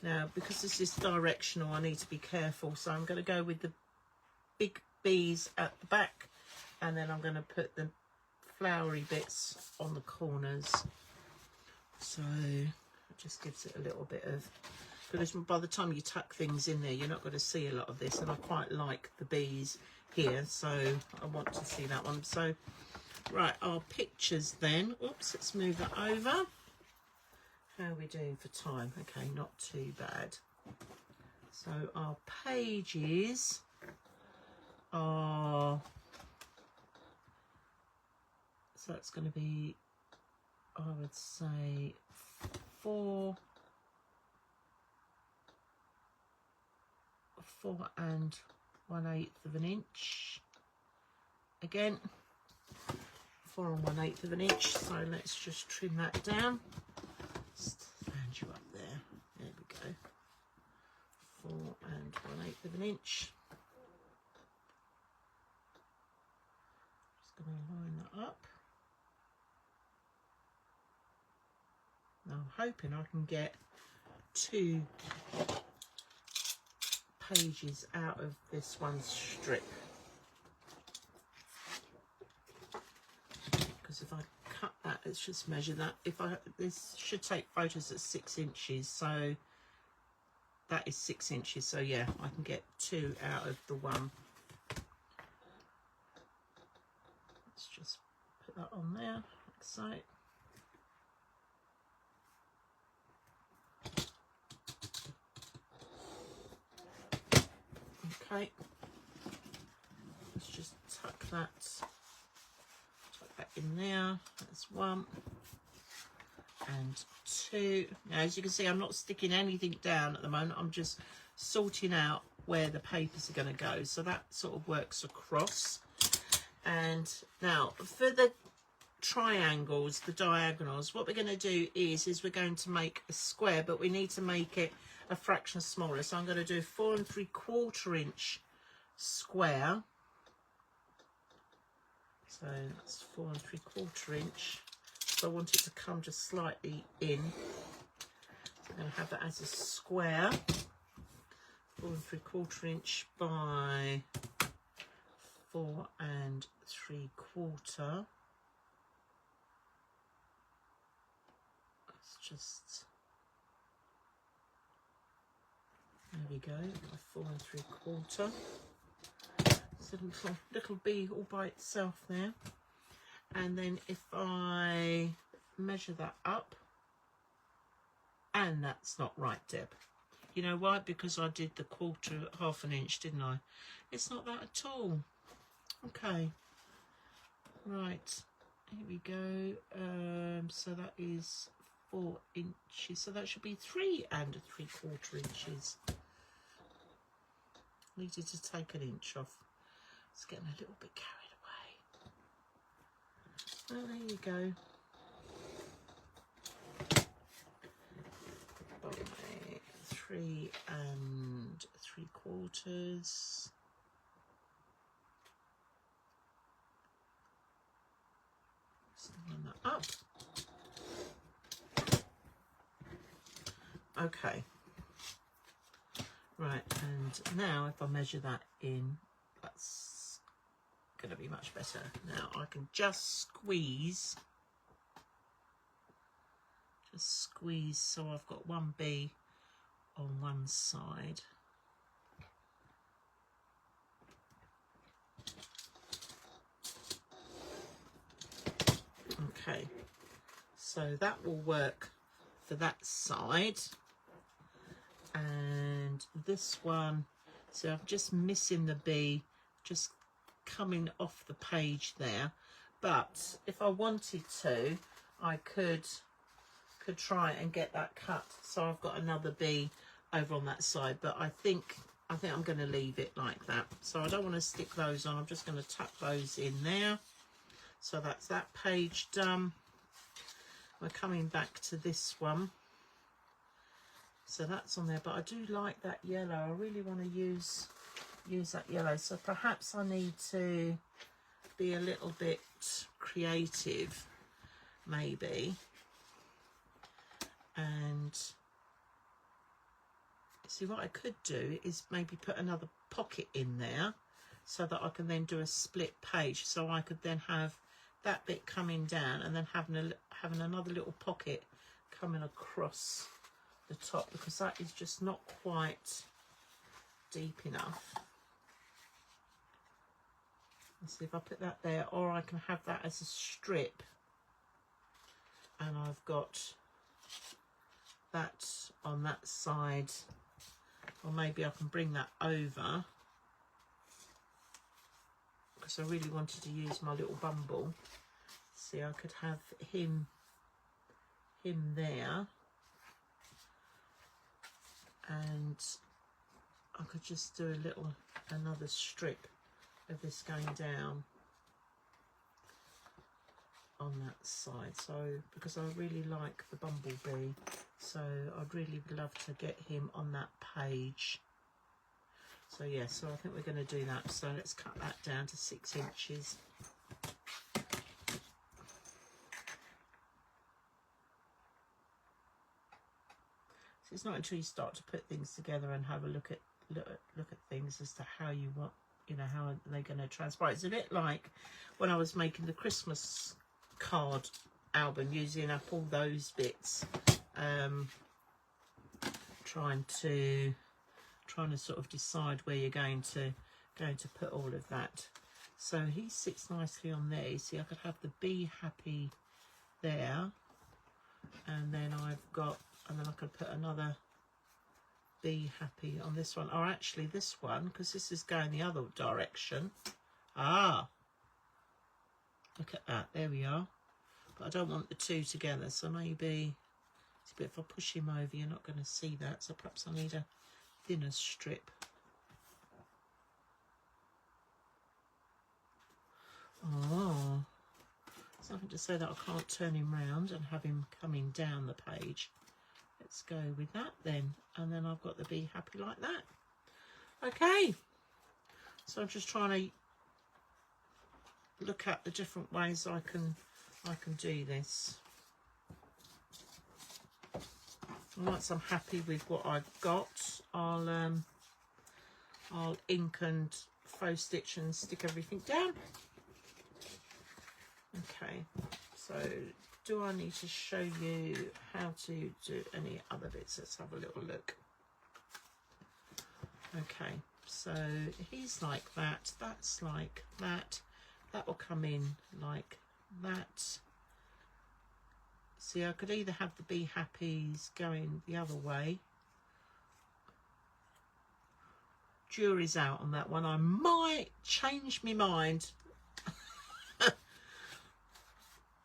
Now, because this is directional, I need to be careful, so I'm going to go with the big bees at the back, and then I'm going to put the flowery bits on the corners. So it just gives it a little bit of, because by the time you tuck things in there, you're not going to see a lot of this, and I quite like the bees here, so I want to see that one. So right, our pictures then. Oops, let's move that over. How are we doing for time? Okay, not too bad. So our pages are, so that's going to be, I would say 4 1/8 of an inch. Again, 4 1/8 of an inch. So let's just trim that down. Stand you up there. There we go. 4 1/8 of an inch. Just going to line that up. Now I'm hoping I can get 2 pages out of this one strip, because if I cut that, let's just measure that. This should take photos at 6 inches, so that is 6 inches, so yeah, I can get 2 out of the one. Let's just put that on there like so. Okay, let's just tuck that in there. That's 1 and 2. Now, as you can see, I'm not sticking anything down at the moment. I'm just sorting out where the papers are going to go, so that sort of works across. And now for the triangles, the diagonals, what we're going to do is we're going to make a square, but we need to make it a fraction smaller. So I'm going to do 4 3/4 inch square. So that's 4 3/4 inch. So I want it to come just slightly in. So I'm going to have that as a square. 4 3/4 inch by 4 3/4. Let's just, there we go, 4 3/4. It's a little bee all by itself there. And then if I measure that up, and that's not right, Deb. You know why? Because I did the half an inch, didn't I? It's not that at all. Okay. Right. Here we go. So that is 4 inches. So that should be 3 3/4 inches. Needed to take an inch off. It's getting a little bit carried away. Well, there you go. By 3 3/4. Line that up. Okay. Right, and now if I measure that in, that's going to be much better. Now I can just squeeze so I've got 1B on one side. Okay, so that will work for that side. And this one, so I'm just missing the B, just coming off the page there. But if I wanted to, I could try and get that cut. So I've got another B over on that side, but I think I'm going to leave it like that. So I don't want to stick those on. I'm just going to tuck those in there. So that's that page done. We're coming back to this one. So that's on there, but I do like that yellow. I really want to use that yellow. So perhaps I need to be a little bit creative, maybe. And see, what I could do is maybe put another pocket in there so that I can then do a split page. So I could then have that bit coming down and then having another little pocket coming across the top, because that is just not quite deep enough. Let's see if I put that there, or I can have that as a strip, and I've got that on that side, or maybe I can bring that over, because I really wanted to use my little bumble. See, I could have him there, and I could just do another strip of this going down on that side. So because I really like the bumblebee, so I'd really love to get him on that page. So yeah, so I think we're going to do that. So let's cut that down to 6 inches. So it's not until you start to put things together and have a look at things as to how you want, you know, how they're going to transpire. It's a bit like when I was making the Christmas card album, using up all those bits, trying to sort of decide where you're going to put all of that. So he sits nicely on there. You see, I could have the Be Happy there, and then I could put another Be Happy on this one, or actually this one, because this is going the other direction. Ah, look at that, there we are. But I don't want the two together, so maybe if I push him over, you're not going to see that, so perhaps I need a thinner strip. Oh, something to say that I can't turn him round and have him coming down the page. Let's go with that then, and then I've got the Be Happy like that. Okay, so I'm just trying to look at the different ways I can do this. And once I'm happy with what I've got, I'll ink and faux stitch and stick everything down. Okay, so do I need to show you how to do any other bits? Let's have a little look. Okay, so he's like that, that's like that, that will come in like that. See, I could either have the Be Happies going the other way. Jury's out on that one. I might change my mind.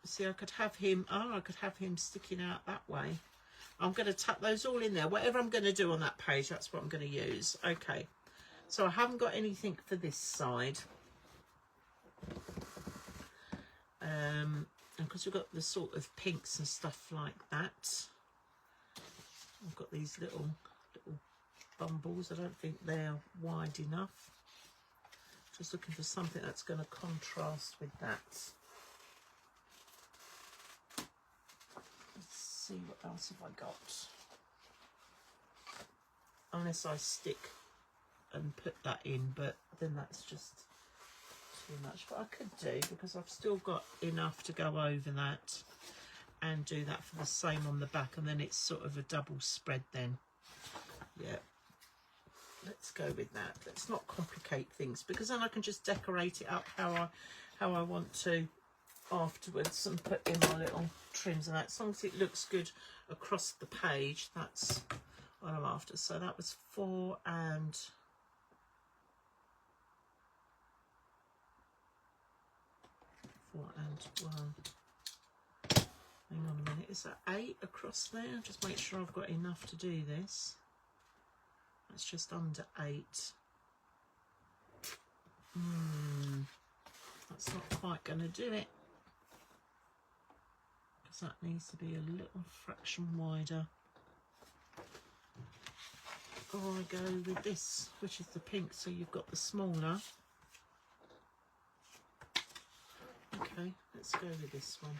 See, I could have him, I could have him sticking out that way. I'm going to tuck those all in there. Whatever I'm going to do on that page, that's what I'm going to use. Okay, so I haven't got anything for this side. And because we've got the sort of pinks and stuff like that, I've got these little bumbles. I don't think they're wide enough. Just looking for something that's going to contrast with that. See what else have I got, unless I stick and put that in, but then that's just too much. But I could do, because I've still got enough to go over that and do that for the same on the back, and then it's sort of a double spread then. Yeah, let's go with that. Let's not complicate things, because then I can just decorate it up how I want to afterwards and put in my little trims and that. As long as it looks good across the page, that's what I'm after. So that was 4 and 1. Hang on a minute, is that 8 across there? Just make sure I've got enough to do this. That's just under 8. That's not quite going to do it. That needs to be a little fraction wider. Or I go with this, which is the pink, so you've got the smaller. Okay, let's go with this one,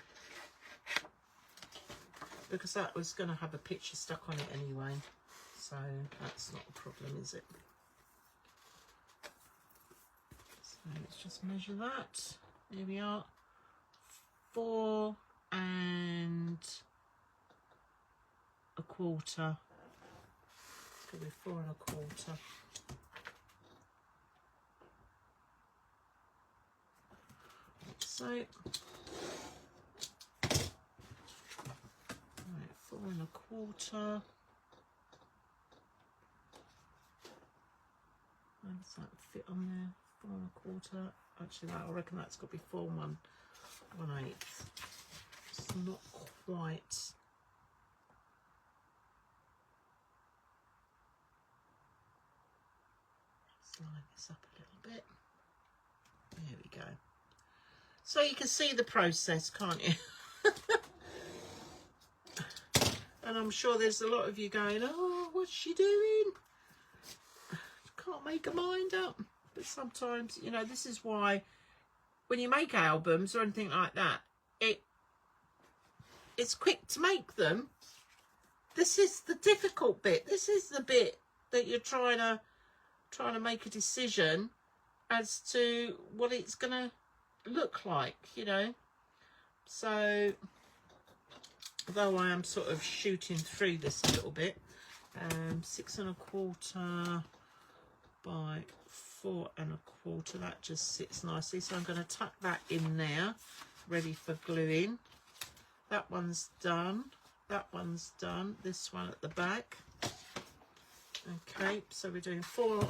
because that was going to have a picture stuck on it anyway, so that's not a problem, is it? So let's just measure that. Here we are, 4 and a quarter. It's going to be 4 and a quarter. So, right, 4 and a quarter. How does that fit on there? 4 and a quarter. Actually, I reckon that's got to be 4 and 1/8. It's not quite. Slide this up a little bit. There we go. So you can see the process, can't you? And I'm sure there's a lot of you going, oh, what's she doing? Can't make her mind up. But sometimes, you know, this is why when you make albums or anything like that, it's quick to make them. This is the difficult bit. This is the bit that you're trying to make a decision as to what it's going to look like, you know. So although I am sort of shooting through this a little bit, 6 and a quarter by 4 and a quarter, that just sits nicely. So I'm going to tuck that in there, ready for gluing. That one's done, that one's done, this one at the back. Okay, so we're doing 4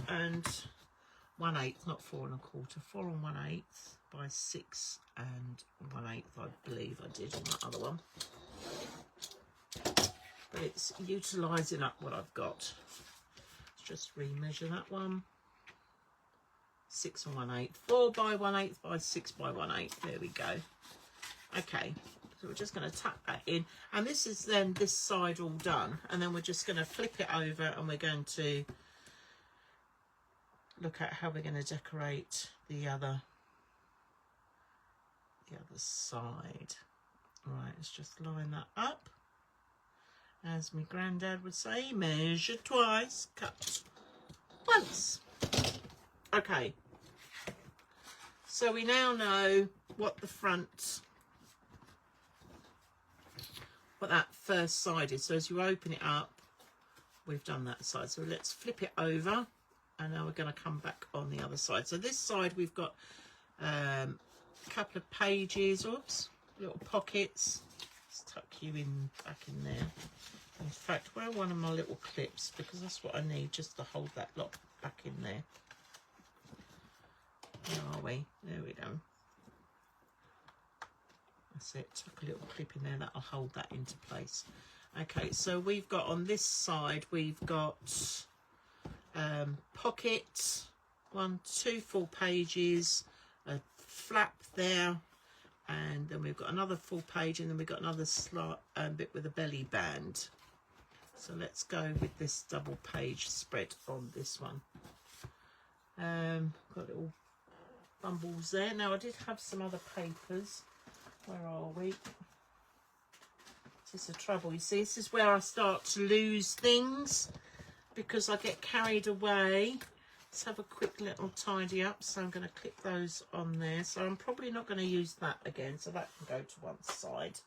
1/8, not 4 1/4, 4 1/8 by 6 1/8, I believe I did on that other one. But it's utilising up what I've got. Let's just remeasure that one. 6 1/8, 4 by 1/8 by 6 by 1/8. There we go. Okay, so we're just going to tuck that in, and this is then this side all done, and then we're just going to flip it over, and we're going to look at how we're going to decorate the other side. Right, let's just line that up. As my granddad would say, measure twice, cut once. Okay, so we now know what the front, what that first side is. So as you open it up, we've done that side. So let's flip it over, and now we're going to come back on the other side. So this side we've got a couple of pages, oops, little pockets. Let's tuck you in back in there. In fact, where are one of my little clips, because that's what I need just to hold that lot back in there. Where are we? There we go. That's it. Tuck a little clip in there, that'll hold that into place. Okay, so we've got on this side, we've got pocket, 1, 2 full pages, a flap there, and then we've got another full page, and then we've got another bit with a belly band. So let's go with this double page spread on this one. Got little bumbles there. Now I did have some other papers. Where are we? This is the trouble. You see, this is where I start to lose things because I get carried away. Let's have a quick little tidy up. So I'm going to clip those on there. So I'm probably not going to use that again. So that can go to one side.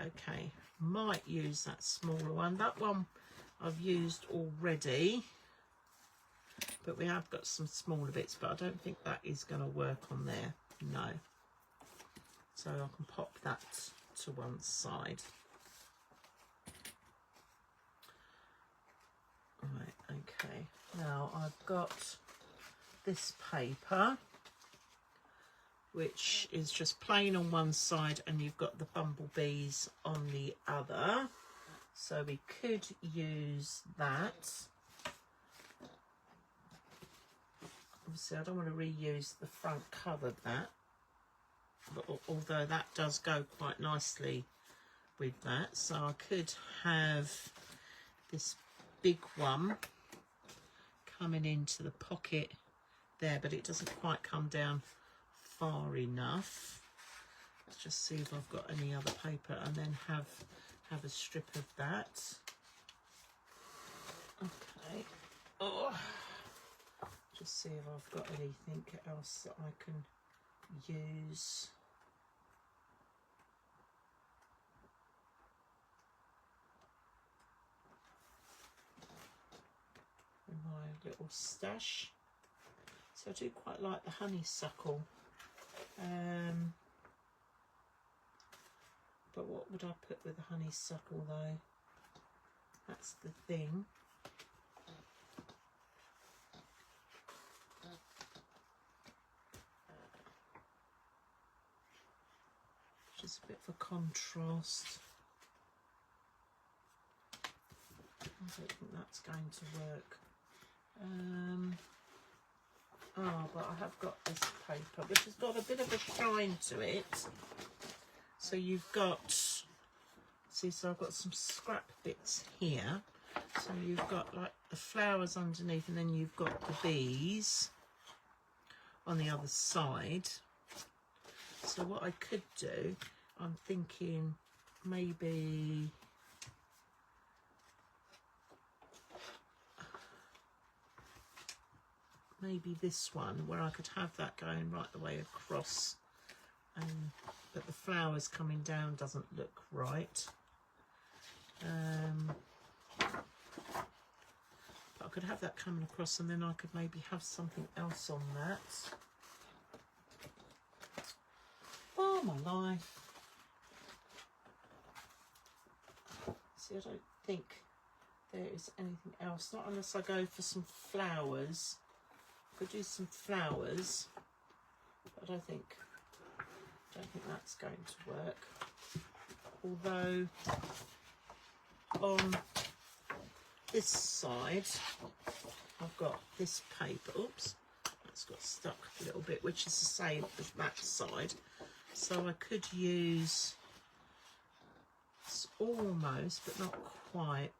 Okay, might use that smaller one. That one I've used already. But we have got some smaller bits. But I don't think that is going to work on there. No. So I can pop that to one side. Right, okay. Now I've got this paper, which is just plain on one side, and you've got the bumblebees on the other. So we could use that. Obviously, I don't want to reuse the front cover of that. But although that does go quite nicely with that, so I could have this big one coming into the pocket there, but it doesn't quite come down far enough. Let's just see if I've got any other paper, and then have a strip of that. Okay. Oh, just see if I've got anything else that I can use. In my little stash. So I do quite like the honeysuckle. But what would I put with the honeysuckle though? That's the thing. Just a bit of a contrast. I don't think that's going to work. Oh, but I have got this paper, which has got a bit of a shine to it. So you've got, see, so I've got some scrap bits here. So you've got like the flowers underneath, and then you've got the bees on the other side. So what I could do, I'm thinking maybe this one, where I could have that going right the way across, but the flowers coming down doesn't look right. But I could have that coming across, and then I could maybe have something else on that. Oh my life. See, I don't think there is anything else. Not unless I go for some flowers. I could do some flowers, but I don't think that's going to work. Although on this side I've got this paper. Oops, that's got stuck a little bit, which is the same as that side. So I could use, it's almost, but not quite,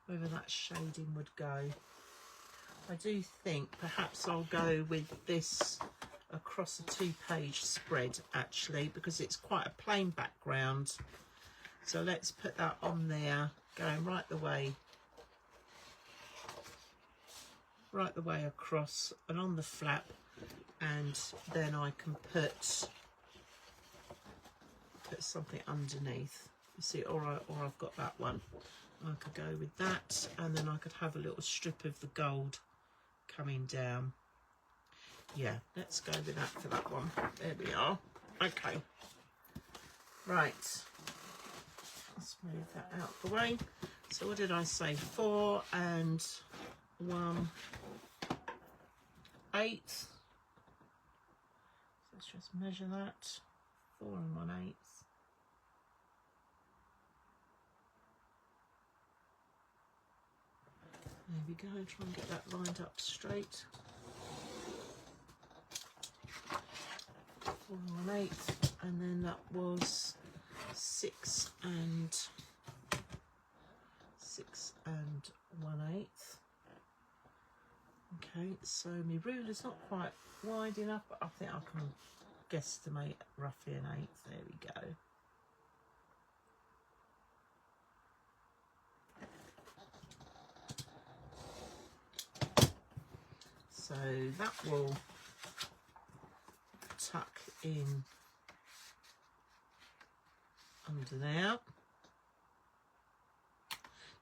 whether that shading would go. I do think perhaps I'll go with this across a 2-page spread, actually, because it's quite a plain background. So let's put that on there, going right the way across and on the flap, and then I can put something underneath. You see, or I've got that one. I could go with that, and then I could have a little strip of the gold coming down. Yeah, let's go with that for that one. There we are. Okay. Right. Let's move that out the way. So what did I say? 4 1/8. Let's just measure that. 4 1/8. There we go. Try and get that lined up straight. 4 1/8, and then that was 6 1/8. Okay, so my ruler's not quite wide enough, but I think I can guesstimate roughly an 1/8. There we go. So that will tuck in under there.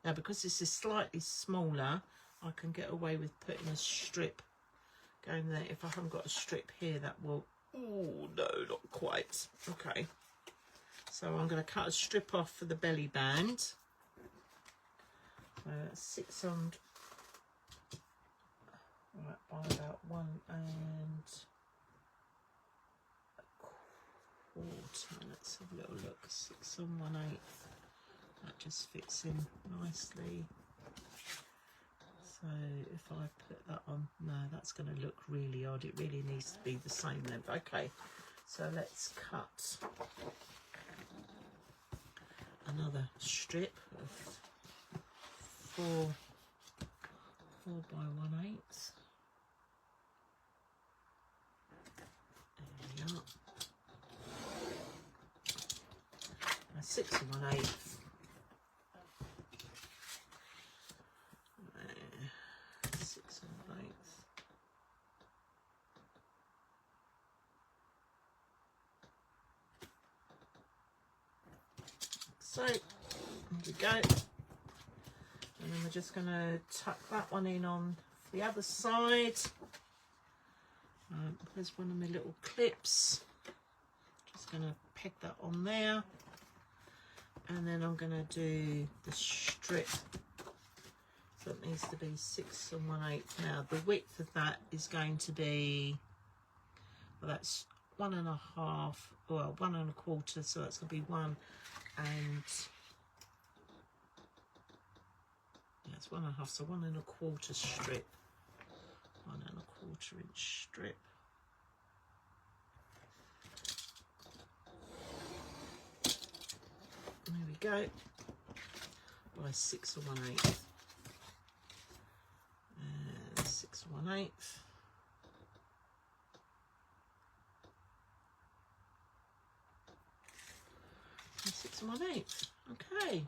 Now, because this is slightly smaller, I can get away with putting a strip going there. If I haven't got a strip here, that will, oh no, not quite. Okay, so I'm going to cut a strip off for the belly band. 6 and right by about 1 1/4. Let's have a little look. 6 1/8. That just fits in nicely. So if I put that on, no, that's going to look really odd. It really needs to be the same length. Okay, so let's cut another strip of 4 by 1/8. There we are. 6 1/8. 6 1/8. So there we go. And then we're just going to tuck that one in on the other side. There's one of my little clips. Just going to peg that on there. And then I'm going to do the strip. So it needs to be 6 1/8. Now the width of that is going to be, well, that's 1 1/2, well, 1 1/4. So that's going to be 1 and, yeah, it's 1 1/2. So 1 1/4 strip, 1 1/4 inch strip. There we go, by 6 1/8. 6 1/8. And 6 1/8. Okay.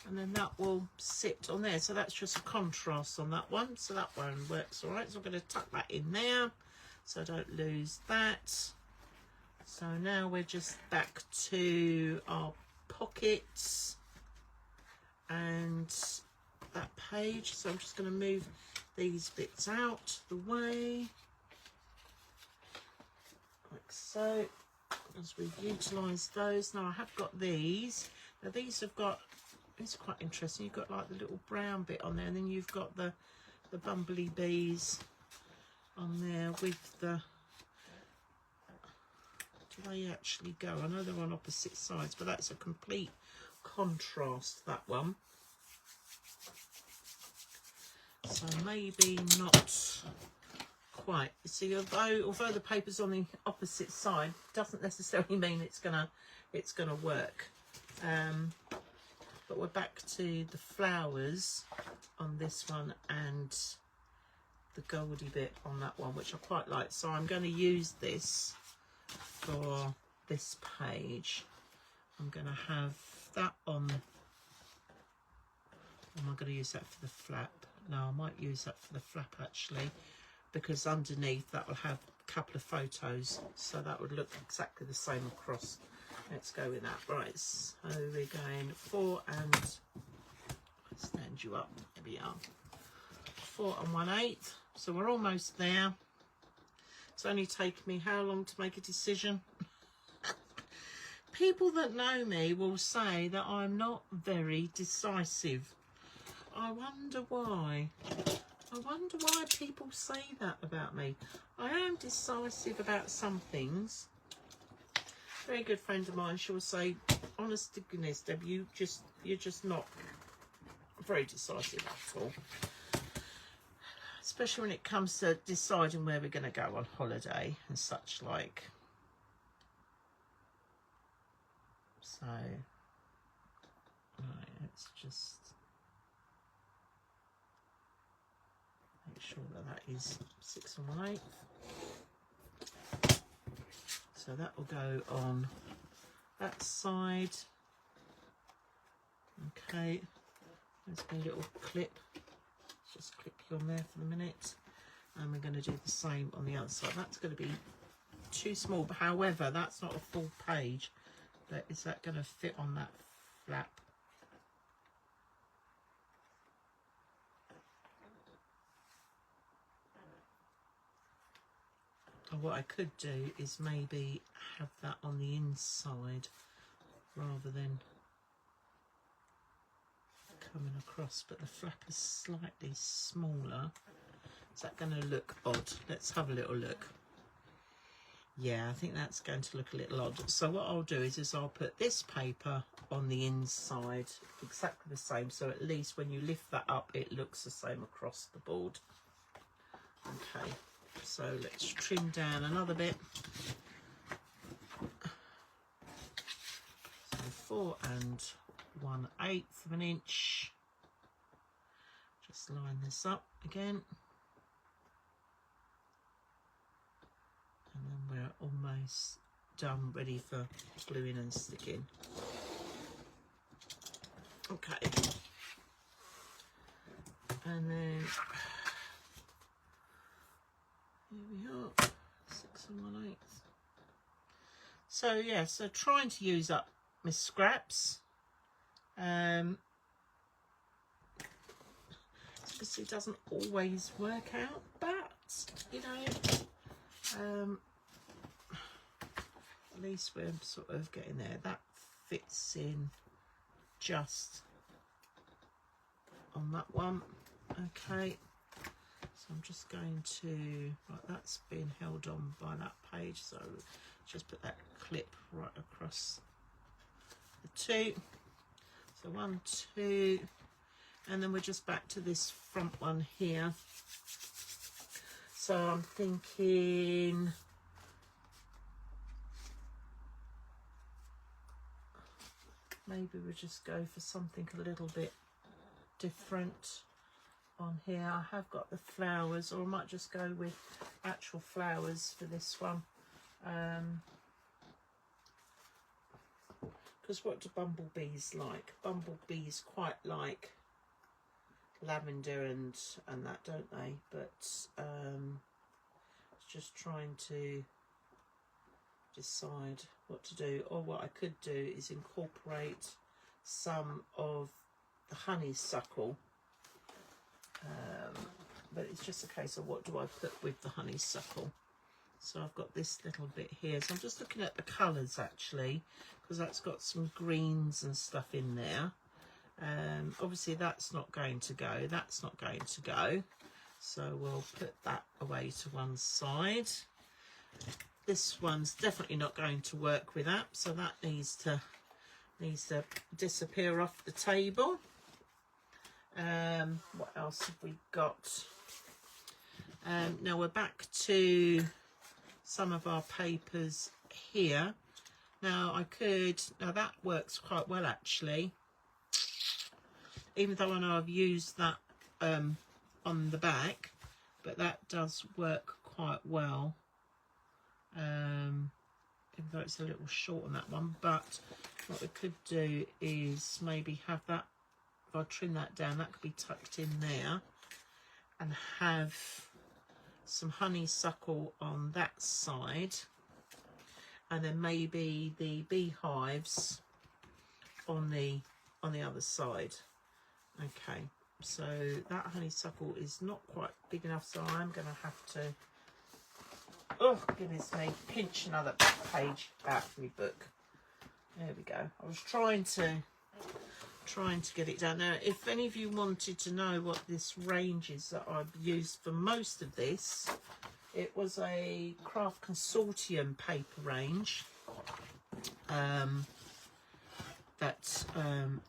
And then that will sit on there. So that's just a contrast on that one. So that one works all right. So I'm going to tuck that in there so I don't lose that. So now we're just back to our pockets and that page. So I'm just going to move these bits out the way, like so. as we've utilised those. Now I have got these. Now these have got, it's quite interesting, you've got like the little brown bit on there, and then you've got the bumblebee bees on there with the, do they actually go? I know they're on opposite sides, but that's a complete contrast, that one. So maybe not quite. See, although the paper's on the opposite side, doesn't necessarily mean it's gonna work. But we're back to the flowers on this one and the goldy bit on that one, which I quite like. So I'm going to use this for this page. I'm going to have that on. Am I going to use that for the flap? No, I might use that for the flap actually, because underneath that will have a couple of photos, so that would look exactly the same across. Let's go with that. Right, so we're going 4 and, stand you up, there we are, 4 1/8. So we're almost there. It's only taken me how long to make a decision? People that know me will say that I'm not very decisive. I wonder why. I wonder why people say that about me. I am decisive about some things. A very good friend of mine, she will say, honest to goodness, Deb, you're just not very decisive at all. Especially when it comes to deciding where we're going to go on holiday and such like. So, right, let's just make sure that that is 6 1/8. So that will go on that side. Okay, there's my little clip. Let's just clip you on there for the minute. And we're going to do the same on the other side. That's going to be too small, but however, that's not a full page. But is that going to fit on that flap? Or what I could do is maybe have that on the inside rather than coming across, but the flap is slightly smaller. Is that going to look odd? Let's have a little look. Yeah, I think that's going to look a little odd. So what I'll do is I'll put this paper on the inside, exactly the same, so at least when you lift that up, it looks the same across the board. Okay, so let's trim down another bit. So 4 1/8 of an inch. Just line this up again. And then we're almost done, ready for gluing and sticking. Okay. And then here we are, 6 1/8. So yeah, so trying to use up my scraps. Obviously doesn't always work out, but you know, at least we're sort of getting there. That fits in just on that one. Okay, so I'm just going to, right, that's been held on by that page, so just put that clip right across the two. So 1 2, and then we're just back to this front one here. So I'm thinking maybe we'll just go for something a little bit different on here. I have got the flowers, or I might just go with actual flowers for this one. Because what do bumblebees like? Bumblebees quite like lavender and that, don't they? But just trying to decide what to do. Or what I could do is incorporate some of the honeysuckle, but it's just a case of what do I put with the honeysuckle. So I've got this little bit here. So I'm just looking at the colours actually, because that's got some greens and stuff in there. Obviously that's not going to go. That's not going to go. So we'll put that away to one side. This one's definitely not going to work with that. So that needs to disappear off the table. What else have we got? Now we're back to some of our papers here. Now that works quite well actually, even though I know I've used that on the back, but that does work quite well, even though it's a little short on that one. But what we could do is maybe have that, if I trim that down, that could be tucked in there, and have some honeysuckle on that side, and then maybe the beehives on the other side. Okay, so that honeysuckle is not quite big enough, so I'm going to have to, oh goodness me, pinch another page out of my book. There we go. I was trying to get it down. Now, if any of you wanted to know what this range is that I've used for most of this, it was a Craft Consortium paper range that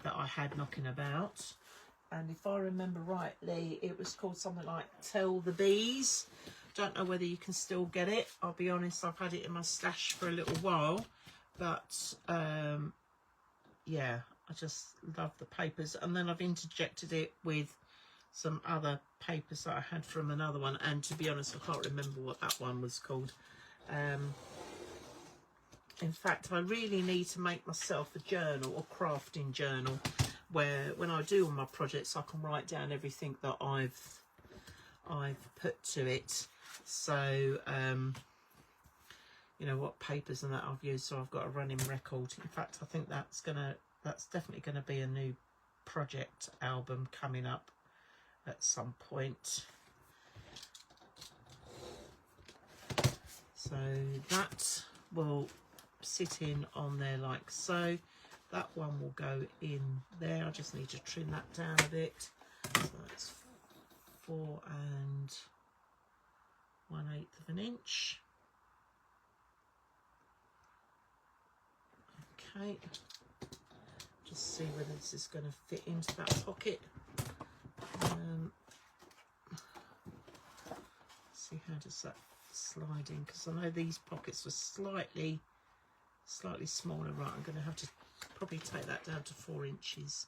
I had knocking about. And if I remember rightly, it was called something like Tell the Bees. Don't know whether you can still get it. I'll be honest, I've had it in my stash for a little while. But, yeah, I just love the papers. And then I've interjected it with some other papers that I had from another one. And to be honest, I can't remember what that one was called. In fact, I really need to make myself a journal, or crafting journal, where when I do all my projects, I can write down everything that I've put to it. So, you know, what papers and that I've used, so I've got a running record. In fact, I think that's definitely gonna be a new project album coming up at some point. So that will sit in on there like so. That one will go in there. I just need to trim that down a bit. So that's 4 1/8 of an inch. Okay, just see whether this is going to fit into that pocket. See, how does that slide in? Because I know these pockets were slightly smaller. Right, I'm going to have to probably take that down to 4 inches.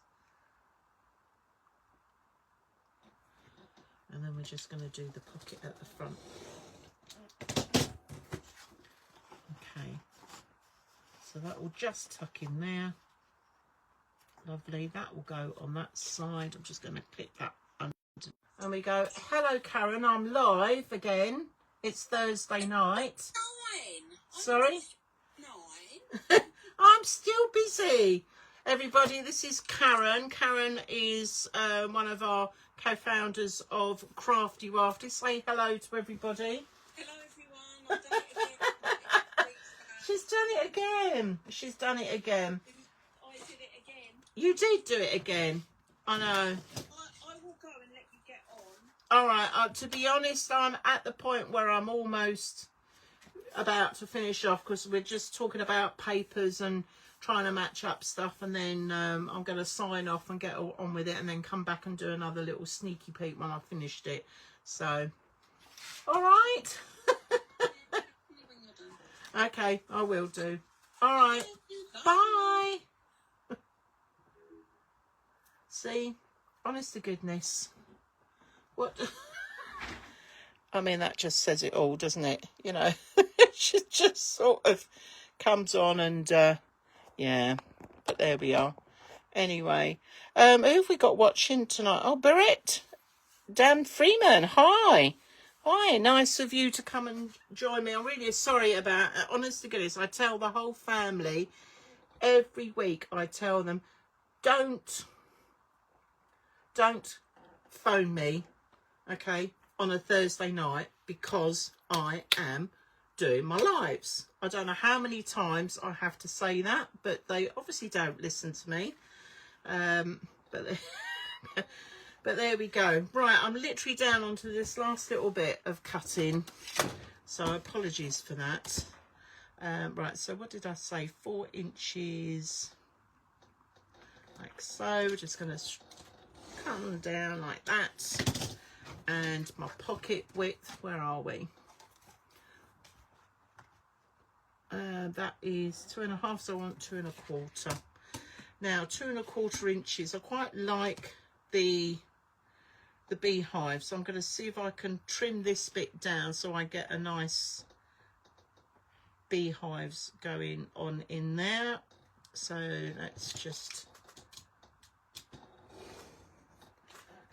And then we're just going to do the pocket at the front. Okay, so that will just tuck in there. Lovely, that will go on that side. I'm just going to clip that under. And we go, hello Karen, I'm live again. It's Thursday night. 9. Sorry? 9. I'm still busy. Everybody, this is Karen. Karen is one of our co-founders of Craftywafty. Say hello to everybody. Hello everyone. I've done it again. She's done it again. She's done it again. I did it again. You did do it again. I know. I will go and let you get on. All right. To be honest, I'm at the point where I'm almost about to finish off, because we're just talking about papers and trying to match up stuff, and then I'm going to sign off and get on with it, and then come back and do another little sneaky peek when I've finished it. So, all right. Okay, I will do. All right. Bye. See, honest to goodness. What? I mean, that just says it all, doesn't it? You know, she just sort of comes on and, yeah, but there we are. Anyway, who have we got watching tonight? Oh, Barrett, Dan Freeman, hi. Hi, nice of you to come and join me. I'm really sorry about it. Honest to goodness, I tell the whole family every week, I tell them, don't phone me, okay, on a Thursday night, because I am doing my lives. I don't know how many times I have to say that, but they obviously don't listen to me. But there we go. Right, I'm literally down onto this last little bit of cutting, so apologies for that. Right, so what did I say? 4 inches, like so. We're just going to come down like that. And my pocket width, where are we? That is 2.5, so I want 2 1/4. Now 2 1/4 inches. I quite like the beehive, so I'm going to see if I can trim this bit down so I get a nice beehives going on in there. So let's just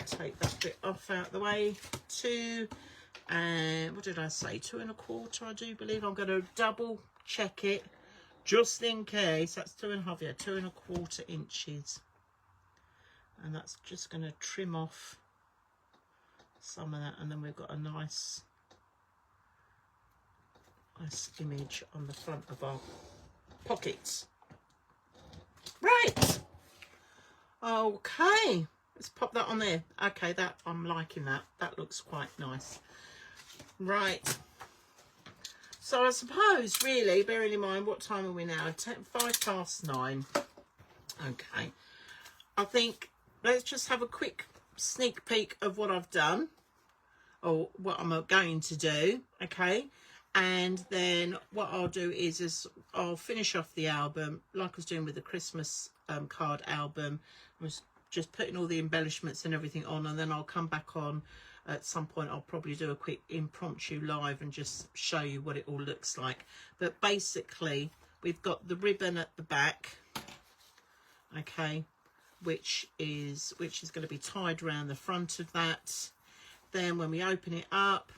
take that bit off out the way. 2, and what did I say? 2 1/4, I do believe. I'm going to double check it just in case. That's 2 1/2, yeah, 2 1/4 inches, and that's just going to trim off some of that, and then we've got a nice image on the front of our pockets. Right, okay, let's pop that on there. Okay, that I'm liking that. That looks quite nice. Right, so I suppose, really, bearing in mind, what time are we now? 9:05. Okay, I think let's just have a quick sneak peek of what I've done, or what I'm going to do. Okay, and then what I'll do is I'll finish off the album like I was doing with the Christmas card album. I was just putting all the embellishments and everything on, and then I'll come back on at some point. I'll probably do a quick impromptu live and just show you what it all looks like. But basically we've got the ribbon at the back, okay, which is going to be tied around the front of that. Then when we open it up,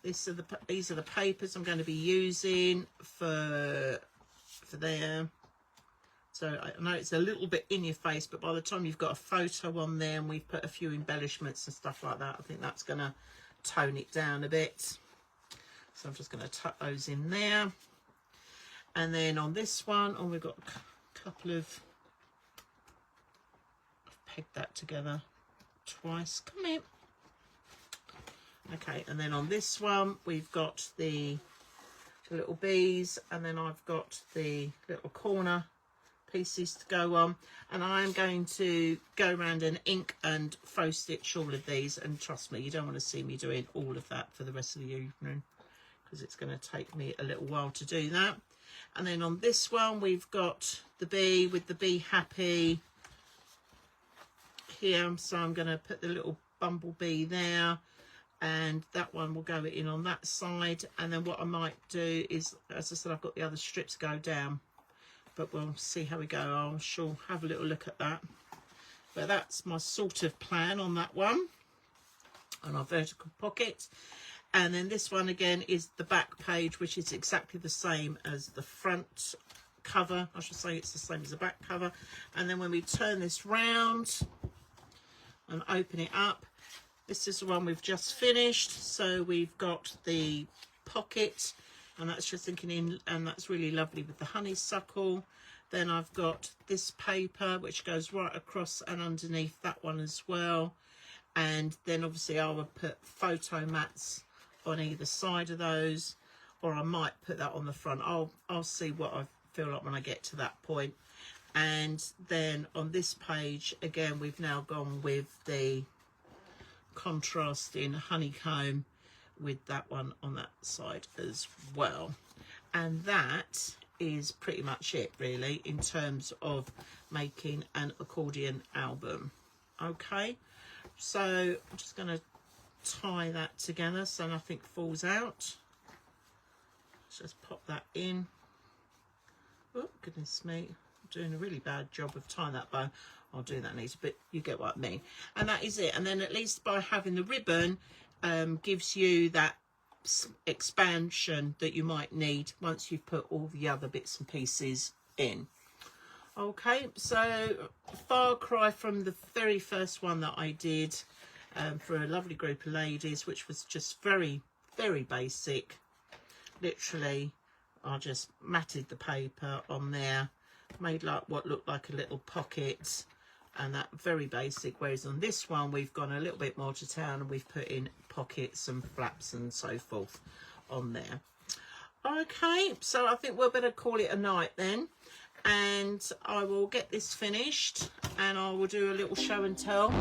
these are the papers I'm going to be using for there. So I know it's a little bit in your face, but by the time you've got a photo on there and we've put a few embellishments and stuff like that, I think that's going to tone it down a bit. So I'm just going to tuck those in there. And then on this one, oh, we've got a couple of, I've pegged that together twice. Come here. Okay, and then on this one, we've got the little bees, and then I've got the little corner pieces to go on, and I'm going to go around and ink and faux stitch all of these. And trust me, you don't want to see me doing all of that for the rest of the evening, because it's going to take me a little while to do that. And then on this one, we've got the bee with the Be Happy here, so I'm going to put the little bumblebee there, and that one will go in on that side. And then what I might do is, as I said, I've got the other strips go down, but we'll see how we go. I'll sure have a little look at that. But that's my sort of plan on that one, on our vertical pocket. And then this one again is the back page, which is exactly the same as the front cover. I should say it's the same as the back cover. And then when we turn this round and open it up, this is the one we've just finished. So we've got the pocket, and that's just sinking in, and that's really lovely with the honeysuckle. Then I've got this paper which goes right across and underneath that one as well. And then obviously I would put photo mats on either side of those, or I might put that on the front. I'll see what I feel like when I get to that point. And then on this page again, we've now gone with the contrasting honeycomb with that one on that side as well. And that is pretty much it really in terms of making an accordion album. Okay, so I'm just going to tie that together so nothing falls out. Let's just pop that in. Oh goodness me, I'm doing a really bad job of tying that bow. I'll do that later, but you get what I mean. And that is it. And then at least by having the ribbon gives you that expansion that you might need once you've put all the other bits and pieces in. Okay, so far cry from the very first one that I did for a lovely group of ladies, which was just very, very basic. literally I just matted the paper on there, made like what looked like a little pocket, and that very basic. Whereas on this one we've gone a little bit more to town and we've put in pockets and flaps and so forth on there. Okay, so I think we'll better call it a night then, and I will get this finished and I will do a little show and tell